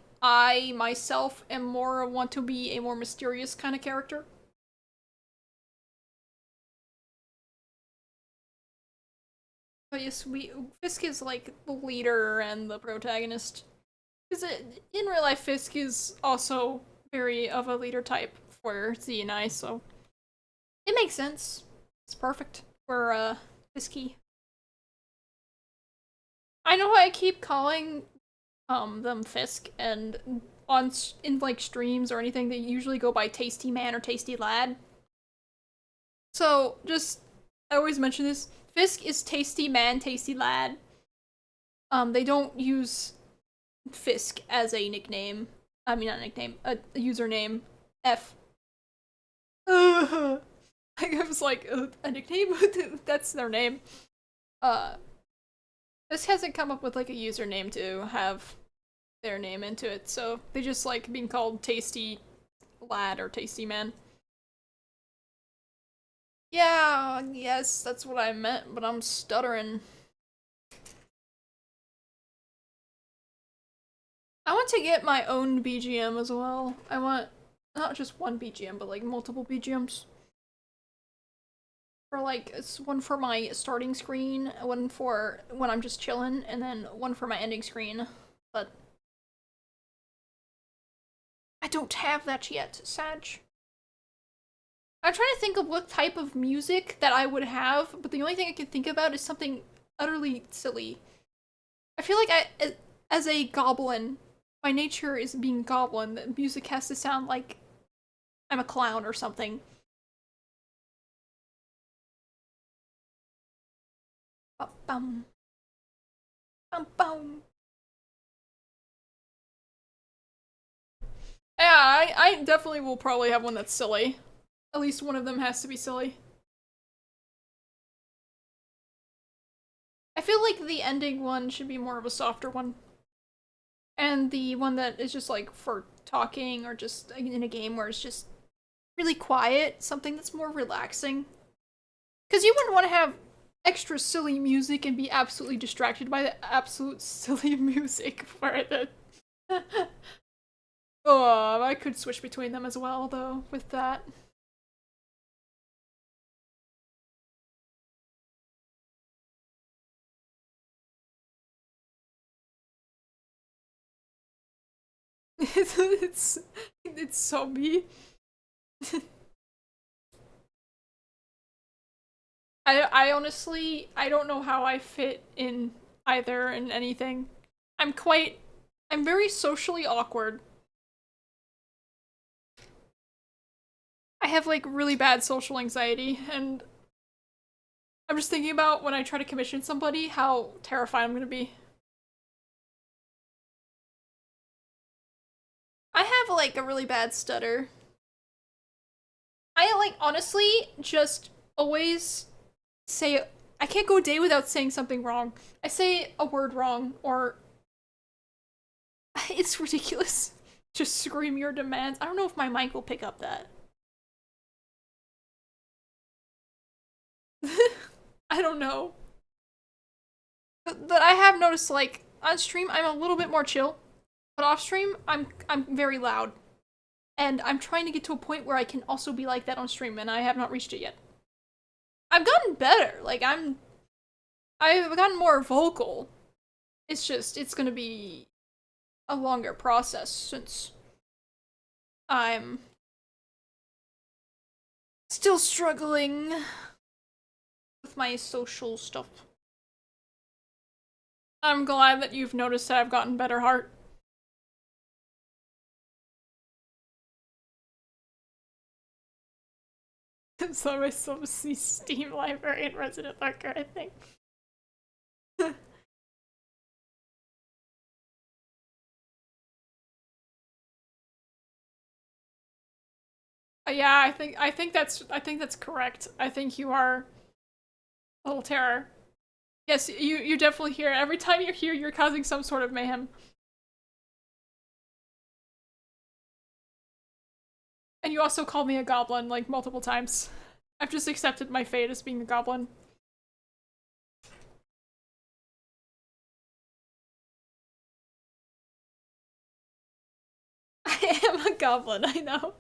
myself am more want to be a more mysterious kind of character. But yes, Fisk is like the leader and the protagonist. Because in real life, Fisk is also very of a leader type for Z and I, so it makes sense. It's perfect for Fisky. I know I keep calling them Fisk, and in like streams or anything, they usually go by Tasty Man or Tasty Lad. So just I always mention this. Fisk is Tasty Man, Tasty Lad. They don't use Fisk as a nickname. I mean, not a nickname, a username. F. I was like, a nickname? That's their name. This hasn't come up with like a username to have their name into it, so they just like being called Tasty Lad or Tasty Man. Yeah, yes, that's what I meant, but I'm stuttering. I want to get my own BGM as well. I want not just one BGM, but like multiple BGMs. For like, it's one for my starting screen, one for when I'm just chilling, and then one for my ending screen. But I don't have that yet, Sag. I'm trying to think of what type of music that I would have, but the only thing I can think about is something utterly silly. I feel like as a goblin, my nature is being goblin, the music has to sound like I'm a clown or something. Bum bum bum. Yeah, I definitely will probably have one that's silly. At least one of them has to be silly. I feel like the ending one should be more of a softer one. And the one that is just like for talking or just in a game where it's just really quiet, something that's more relaxing. Because you wouldn't want to have extra silly music and be absolutely distracted by the absolute silly music for the... Oh, I could switch between them as well, though, with that. it's so me. I honestly I don't know how I fit in either in anything. I'm very socially awkward. I have like really bad social anxiety, and I'm just thinking about when I try to commission somebody how terrified I'm gonna be. I have like a really bad stutter. I like honestly just always say I can't go a day without saying something wrong. I say a word wrong or it's ridiculous. Just scream your demands. I don't know if my mic will pick up that. I don't know. But I have noticed like on stream I'm a little bit more chill, but off stream I'm very loud. And I'm trying to get to a point where I can also be like that on stream, and I have not reached it yet. I've gotten better. Like I've gotten more vocal. It's just it's gonna be a longer process since I'm still struggling with my social stuff. I'm glad that you've noticed that I've gotten better, Heart. So I still see Steam Library and Resident Lurker, I think. Yeah, I think that's correct. I think you are a little terror. Yes, you definitely hear it. Every time you're here, you're causing some sort of mayhem. And you also called me a goblin like multiple times. I've just accepted my fate as being a goblin. I am a goblin, I know.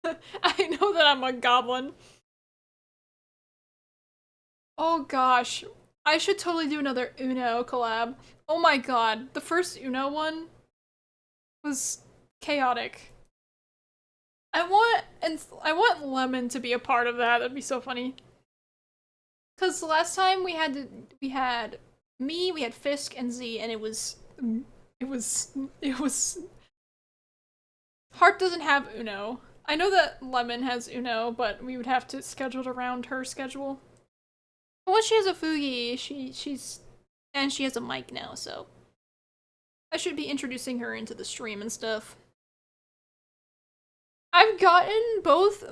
I know that I'm a goblin. Oh gosh. I should totally do another Uno collab. Oh my god. The first Uno one was chaotic. I want Lemon to be a part of that. That'd be so funny. Cause the last time we had me, we had Fisk and Z, and it was Heart doesn't have Uno. I know that Lemon has Uno, but we would have to schedule it around her schedule. But once she has a Fugi, she's and she has a mic now, so I should be introducing her into the stream and stuff. I've gotten both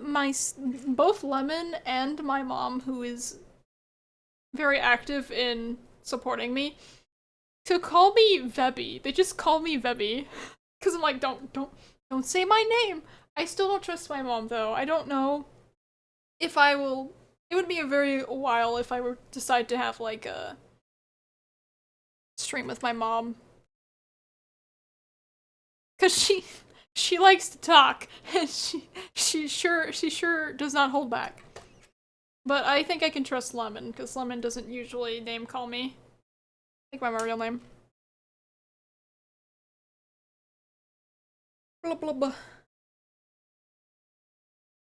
Lemon and my mom, who is very active in supporting me, to call me Vebby. They just call me Vebby. Cause I'm like, don't say my name. I still don't trust my mom though. I don't know if I will. It would be a very while if I were decide to have like a stream with my mom. Cause she likes to talk and she sure does not hold back. But I think I can trust Lemon, because Lemon doesn't usually name call me. I think my real name. Blah blah blah.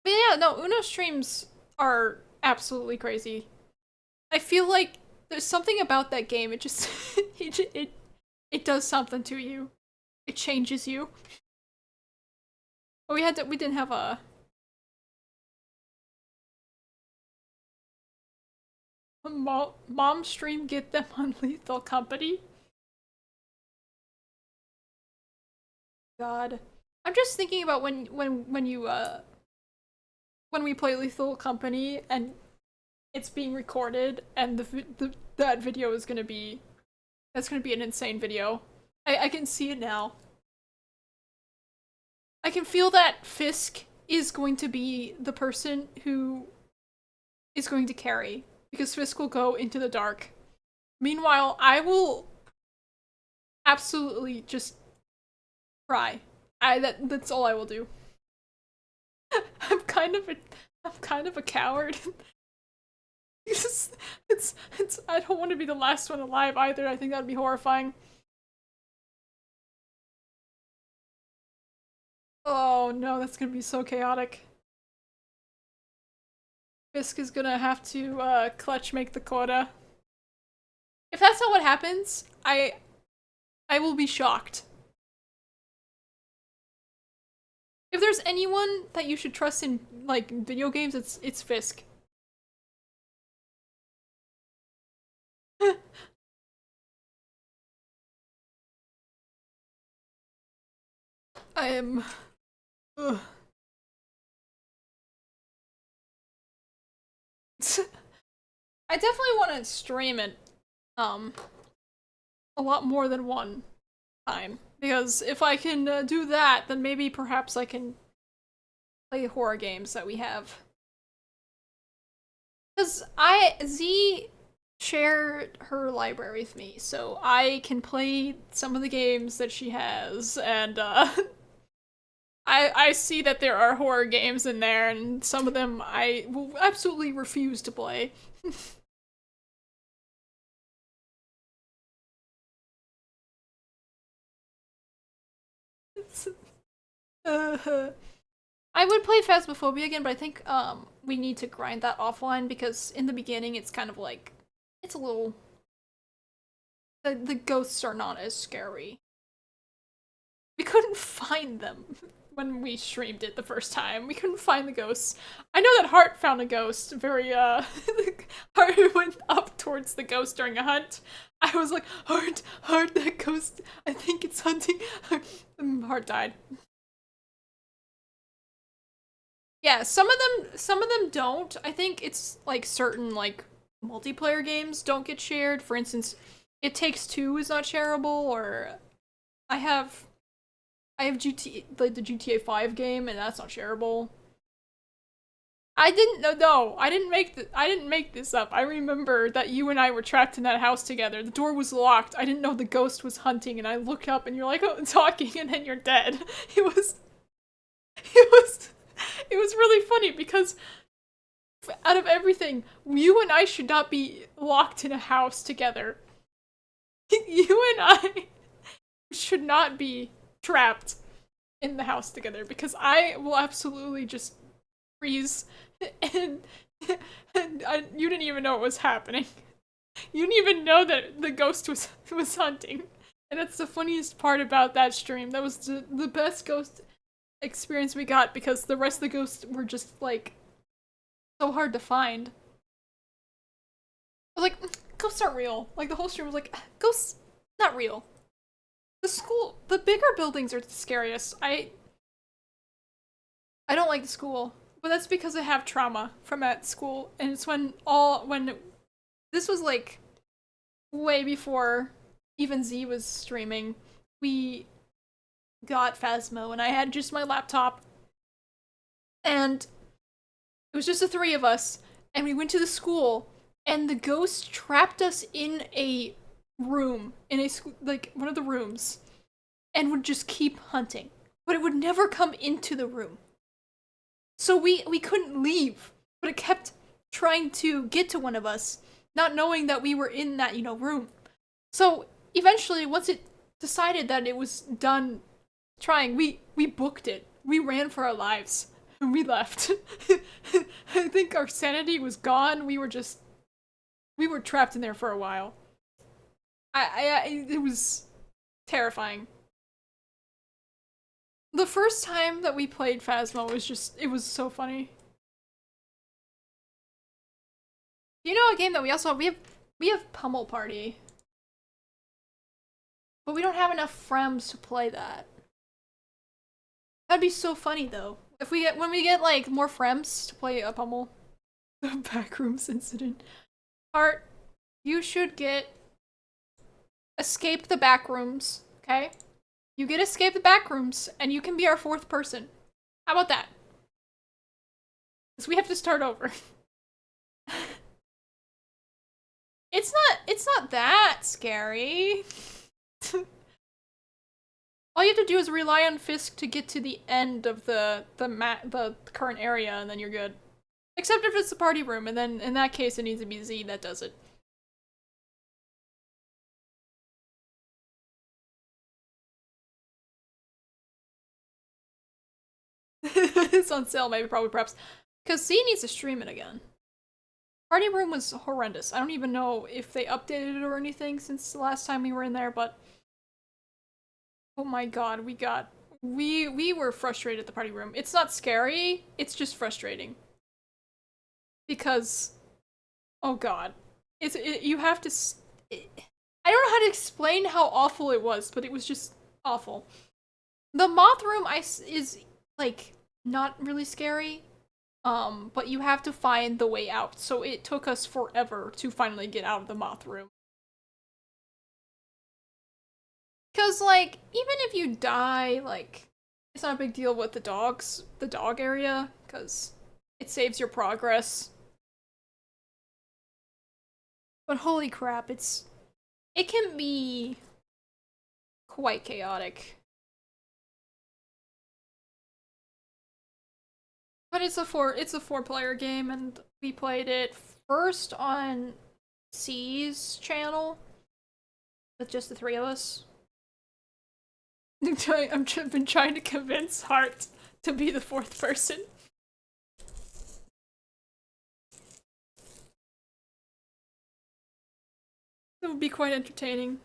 But yeah, no, Uno streams are absolutely crazy. I feel like there's something about that game, it just it does something to you. It changes you. But we didn't have a mom stream, get them on Lethal Company. God. I'm just thinking about when you when we play Lethal Company and it's being recorded and that video is gonna be that's gonna be an insane video. I can see it now. I can feel that Fisk is going to be the person who is going to carry, because Fisk will go into the dark. Meanwhile, I will absolutely just cry. That's all I will do. I'm kind of a coward. it's I don't want to be the last one alive either. I think that'd be horrifying. Oh no, that's gonna be so chaotic. Fisk is gonna have to clutch make the quota. If that's not what happens, I will be shocked. If there's anyone that you should trust in like video games, it's Fisk. I am. Ugh. I definitely want to stream it, a lot more than one time, because if I can do that, then maybe perhaps I can play horror games that we have. Because Z shared her library with me, so I can play some of the games that she has, and I see that there are horror games in there, and some of them I will absolutely refuse to play. uh, I would play Phasmophobia again, but I think we need to grind that offline, because in the beginning it's kind of like it's a little the ghosts are not as scary. We couldn't find them. when we streamed it the first time. We couldn't find the ghosts. I know that Hart found a ghost. Very Hart went up towards the ghost during a hunt. I was like, Hart, that ghost. I think it's hunting. Hart died. Yeah, some of them don't. I think it's like certain like multiplayer games don't get shared. For instance, It Takes Two is not shareable, or I have GTA, like the GTA 5 game, and that's not shareable. I didn't know. No, I didn't make this up. I remember that you and I were trapped in that house together. The door was locked. I didn't know the ghost was hunting, and I looked up, and you're like, oh, talking, and then you're dead. It was, it was, it was really funny because out of everything, you and I should not be locked in a house together. You and I should not be trapped in the house together because I will absolutely just freeze and, you didn't even know what was happening. You didn't even know that the ghost was hunting. And that's the funniest part about that stream. That was the best ghost experience we got because the rest of the ghosts were just like so hard to find. I was like, ghosts aren't real. Like the whole stream was like, ghosts not real. The bigger buildings are the scariest. I don't like the school, but that's because I have trauma from that school, and it's when this was like way before even Z was streaming. We got Phasmo, and I had just my laptop, and it was just the three of us, and we went to the school, and the ghost trapped us in a room, in a like one of the rooms, and would just keep hunting, but it would never come into the room. So we couldn't leave, but it kept trying to get to one of us, not knowing that we were in that, room. So eventually, once it decided that it was done trying, we booked it. We ran for our lives, and we left. I think our sanity was gone. We were trapped in there for a while. It was terrifying. The first time that we played Phasmo it was so funny. You know a game that we also have? We have Pummel Party. But we don't have enough friends to play that. That'd be so funny though. When we get like more friends to play a Pummel. The Backrooms incident. Art, you should get Escape the Backrooms, okay? You get Escape the Backrooms, and you can be our fourth person. How about that? Because we have to start over. It's not that scary. All you have to do is rely on Fisk to get to the end of the current area, and then you're good. Except if it's the party room, and then in that case it needs to be Z that does it. It's on sale, maybe, probably, perhaps. Because Z needs to stream it again. Party room was horrendous. I don't even know if they updated it or anything since the last time we were in there, but oh my god, we were frustrated at the party room. It's not scary, it's just frustrating. Because, oh god. You have to... I don't know how to explain how awful it was, but it was just awful. The moth room is, like, not really scary, but you have to find the way out, so it took us forever to finally get out of the moth room. Because, like, even if you die, like, it's not a big deal with the dog area, because it saves your progress. But holy crap, it can be quite chaotic. But it's a 4-player game, and we played it first on C's channel with just the three of us. I've been trying to convince Hart to be the fourth person. It would be quite entertaining.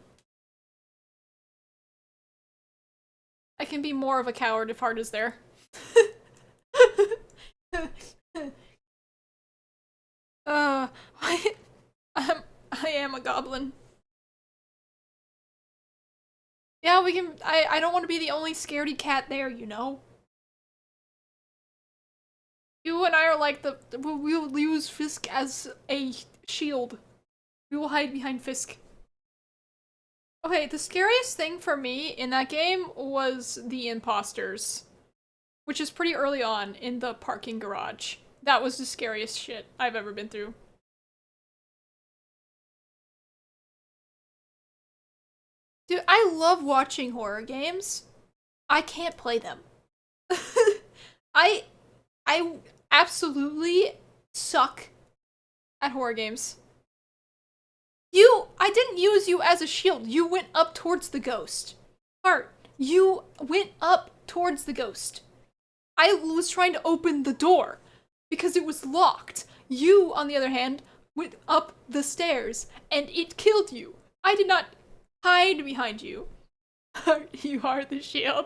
I can be more of a coward if Heart is there. uh, I, I am a goblin. Yeah, we can. I don't want to be the only scaredy cat there, you know? You and I are like we'll use Fisk as a shield. We will hide behind Fisk. Okay, the scariest thing for me in that game was the imposters. Which is pretty early on in the parking garage. That was the scariest shit I've ever been through. Dude, I love watching horror games. I can't play them. I I absolutely suck at horror games. I didn't use you as a shield. You went up towards the ghost. Heart, you went up towards the ghost. I was trying to open the door because it was locked. You, on the other hand, went up the stairs and it killed you. I did not hide behind you. You are the shield.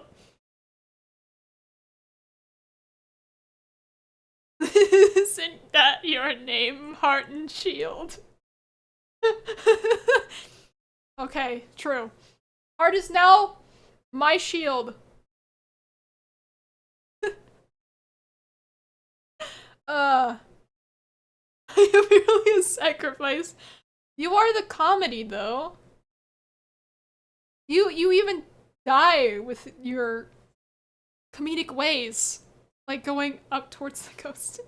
Isn't that your name, Heart and Shield? Okay, true. Heart is now my shield. I am really a sacrifice. You are the comedy, though. You even die with your comedic ways, like going up towards the ghost.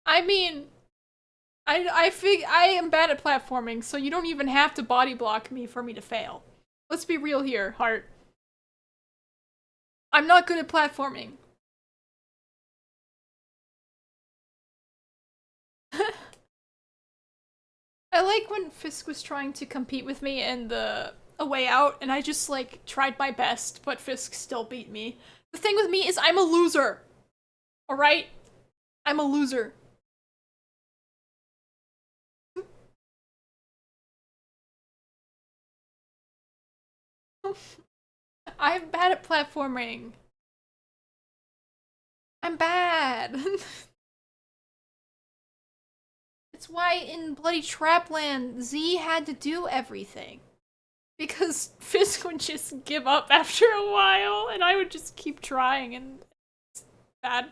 I mean, I am bad at platforming, so you don't even have to body block me for me to fail. Let's be real here, Heart. I'm not good at platforming. I like when Fisk was trying to compete with me in A Way Out, and I just, like, tried my best, but Fisk still beat me. The thing with me is I'm a loser. Alright? I'm a loser. I'm bad at platforming. I'm bad. It's why in bloody Trapland, Z had to do everything. Because Fisk would just give up after a while, and I would just keep trying, and it's bad.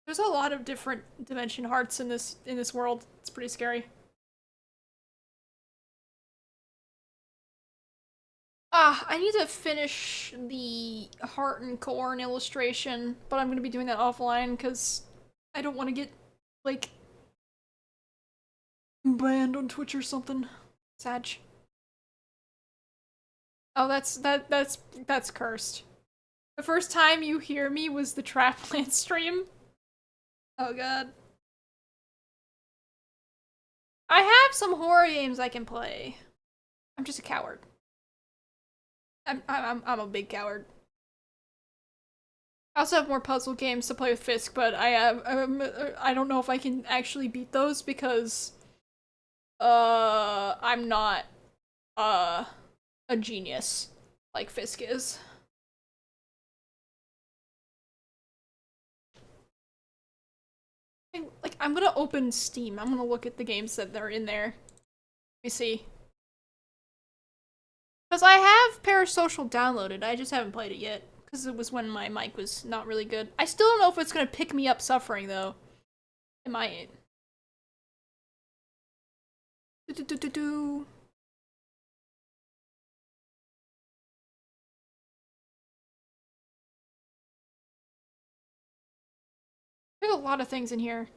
There's a lot of different dimension hearts in this world. It's pretty scary. I need to finish the heart and corn illustration, but I'm gonna be doing that offline because I don't want to get, like, banned on Twitch or something. Sag. Oh, that's cursed. The first time you hear me was the Trapland stream. Oh god. I have some horror games I can play. I'm just a coward. I'm a big coward. I also have more puzzle games to play with Fisk, but I don't know if I can actually beat those because I'm not a genius like Fisk is. Like, I'm gonna open Steam. I'm gonna look at the games that are in there. Let me see. Because I have Parasocial downloaded, I just haven't played it yet. Because it was when my mic was not really good. I still don't know if it's gonna pick me up suffering, though. It might. Do-do-do-do-do. There's a lot of things in here.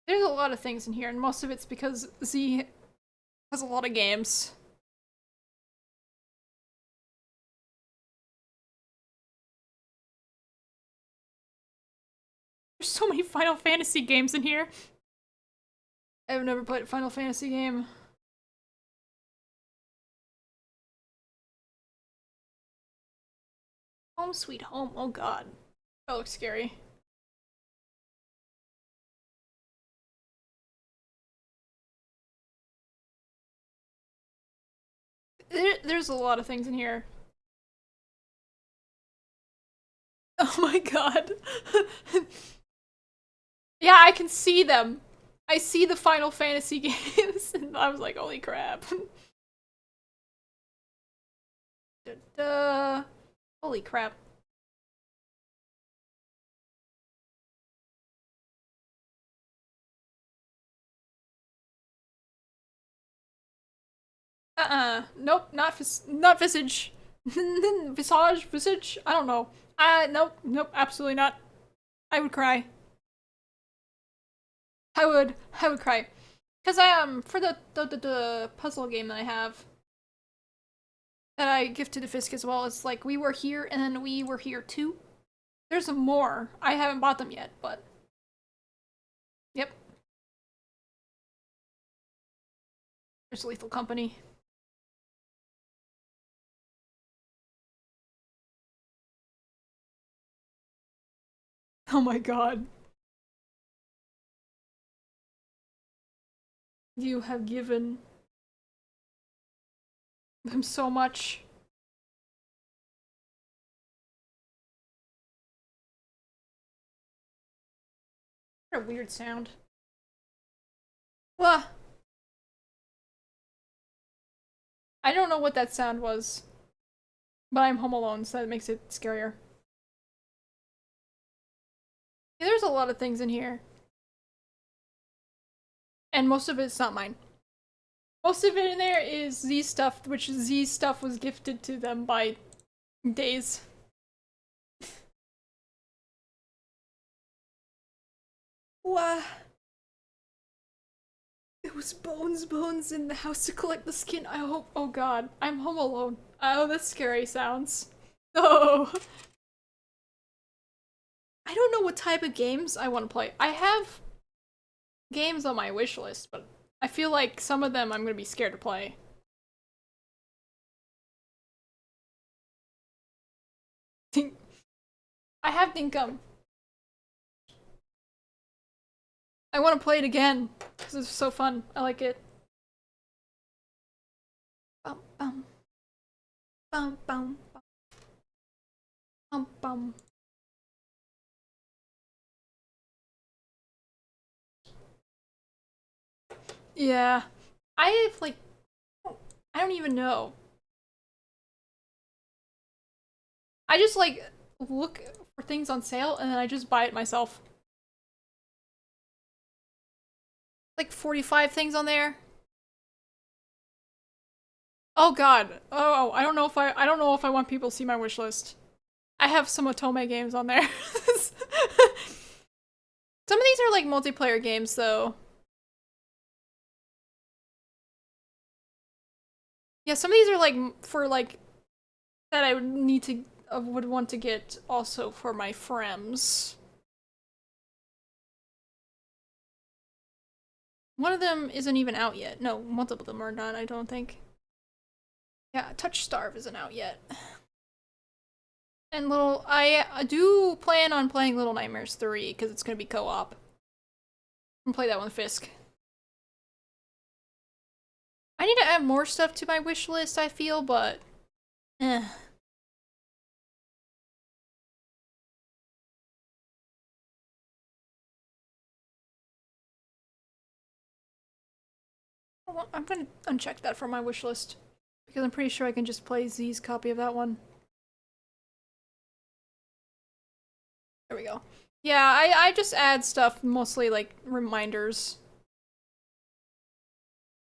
There's a lot of things in here, and most of it's because Z has a lot of games. There's so many Final Fantasy games in here. I've never played a Final Fantasy game. Home Sweet Home, oh god. That looks scary. There's a lot of things in here. Oh my god. Yeah, I can see them. I see the Final Fantasy games, and I was like, holy crap. Holy crap. Nope, not Visage. Visage? I don't know. Nope, absolutely not. I would cry. I would cry. Cause for the puzzle game that I have, that I gifted to Fisk as well, it's like, we were here, and then we were here too. There's more. I haven't bought them yet, but... Yep. There's Lethal Company. Oh my god. You have given them so much. What a weird sound. Well, I don't know what that sound was, but I'm home alone, so that makes it scarier. Yeah, there's a lot of things in here. And most of it's not mine. Most of it in there is Z stuff, which Z stuff was gifted to them by Days. Wow. It was bones in the house to collect the skin. I hope. Oh god. I'm home alone. Oh, that's scary sounds. Oh. I don't know what type of games I want to play. I have games on my wish list, but I feel like some of them I'm gonna be scared to play. I have Dinkum. I want to play it again because it's so fun. I like it. Bum bum bum bum bum bum. Yeah, I have like, I don't even know. I just like look for things on sale and then I just buy it myself. Like 45 things on there. Oh god. Oh, I don't know if I want people to see my wish list. I have some Otome games on there. Some of these are like multiplayer games though. Yeah, some of these are like for like that I would need to would want to get also for my friends. One of them isn't even out yet. No, multiple of them are not, I don't think. Yeah, Touch Starve isn't out yet. And I do plan on playing Little Nightmares 3 because it's gonna be co-op. I'm gonna play that one with Fisk. I need to add more stuff to my wish list, I feel, but eh. I'm gonna uncheck that from my wish list because I'm pretty sure I can just play Z's copy of that one. There we go. Yeah, I just add stuff, mostly like reminders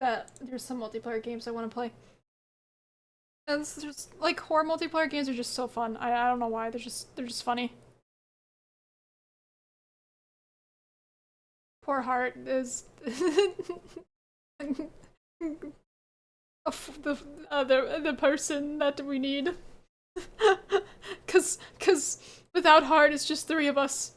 that there's some multiplayer games I want to play. And there's like horror multiplayer games are just so fun. I don't know why, they're just funny. Poor Heart is the person that we need. Cause without Heart it's just 3 of us.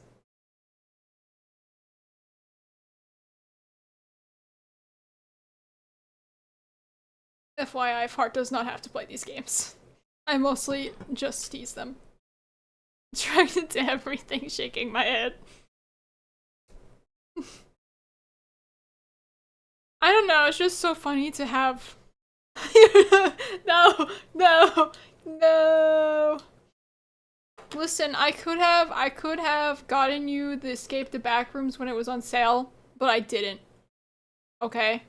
FYI, if Heart does not have to play these games. I mostly just tease them. Trying to do everything, shaking my head. I don't know, it's just so funny to have No, no, no. Listen, I could have gotten you the Escape the Backrooms when it was on sale, but I didn't. Okay?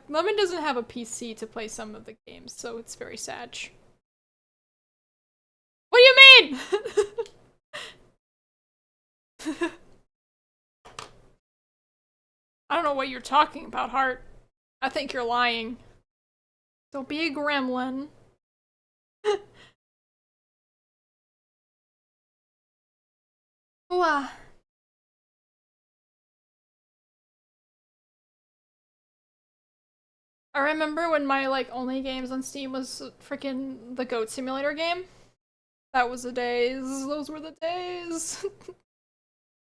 Lemon doesn't have a PC to play some of the games, so it's very sad. What do you mean? I don't know what you're talking about, Heart. I think you're lying. Don't be a gremlin. Ooh, I remember when my like only games on Steam was freaking the Goat Simulator game. That was the days. Those were the days.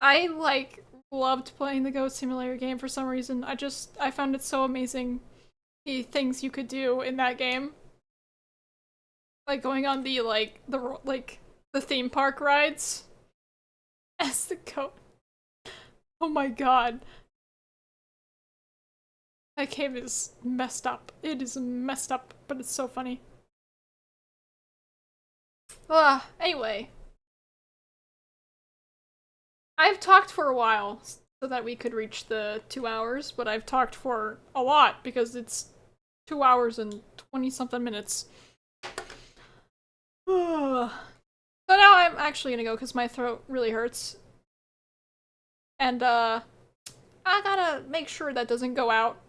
I like loved playing the Goat Simulator game for some reason. I found it so amazing the things you could do in that game. Like going on the the theme park rides as the goat. Oh my god. That game is messed up. It is messed up, but it's so funny. Anyway. I've talked for a while so that we could reach the 2 hours, but I've talked for a lot because it's 2 hours and 20-something minutes. So now I'm actually gonna go because my throat really hurts. And, I gotta make sure that doesn't go out.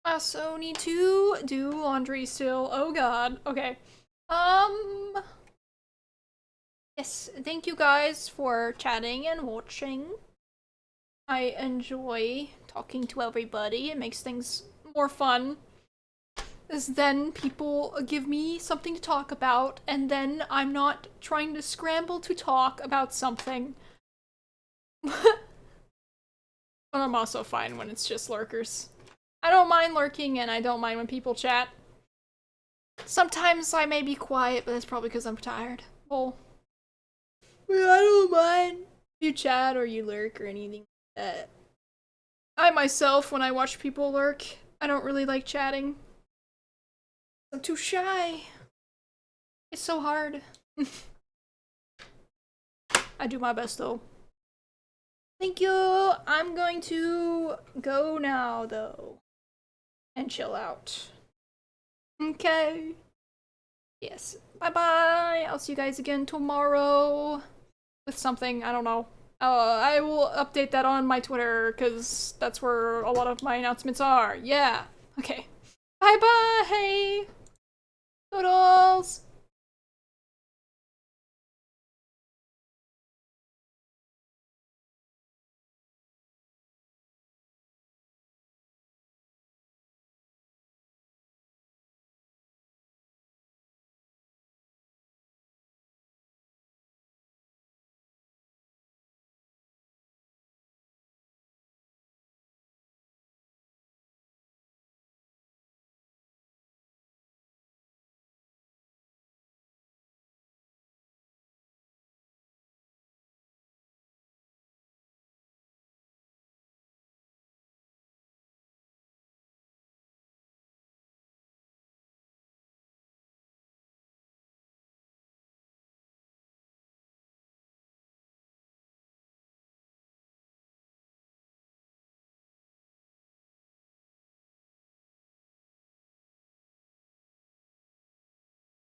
I also need to do laundry still. Oh god. Okay. Yes, thank you guys for chatting and watching. I enjoy talking to everybody. It makes things more fun. As then people give me something to talk about, and then I'm not trying to scramble to talk about something. But I'm also fine when it's just lurkers. I don't mind lurking, and I don't mind when people chat. Sometimes I may be quiet, but that's probably because I'm tired. Well, I don't mind if you chat or you lurk or anything like that. I myself, when I watch people lurk, I don't really like chatting. I'm too shy. It's so hard. I do my best though. Thank you! I'm going to go now though. And chill out. Okay. Yes. Bye bye! I'll see you guys again tomorrow. With something, I don't know. I will update that on my Twitter, because that's where a lot of my announcements are. Yeah. Okay. Bye bye! Toodles!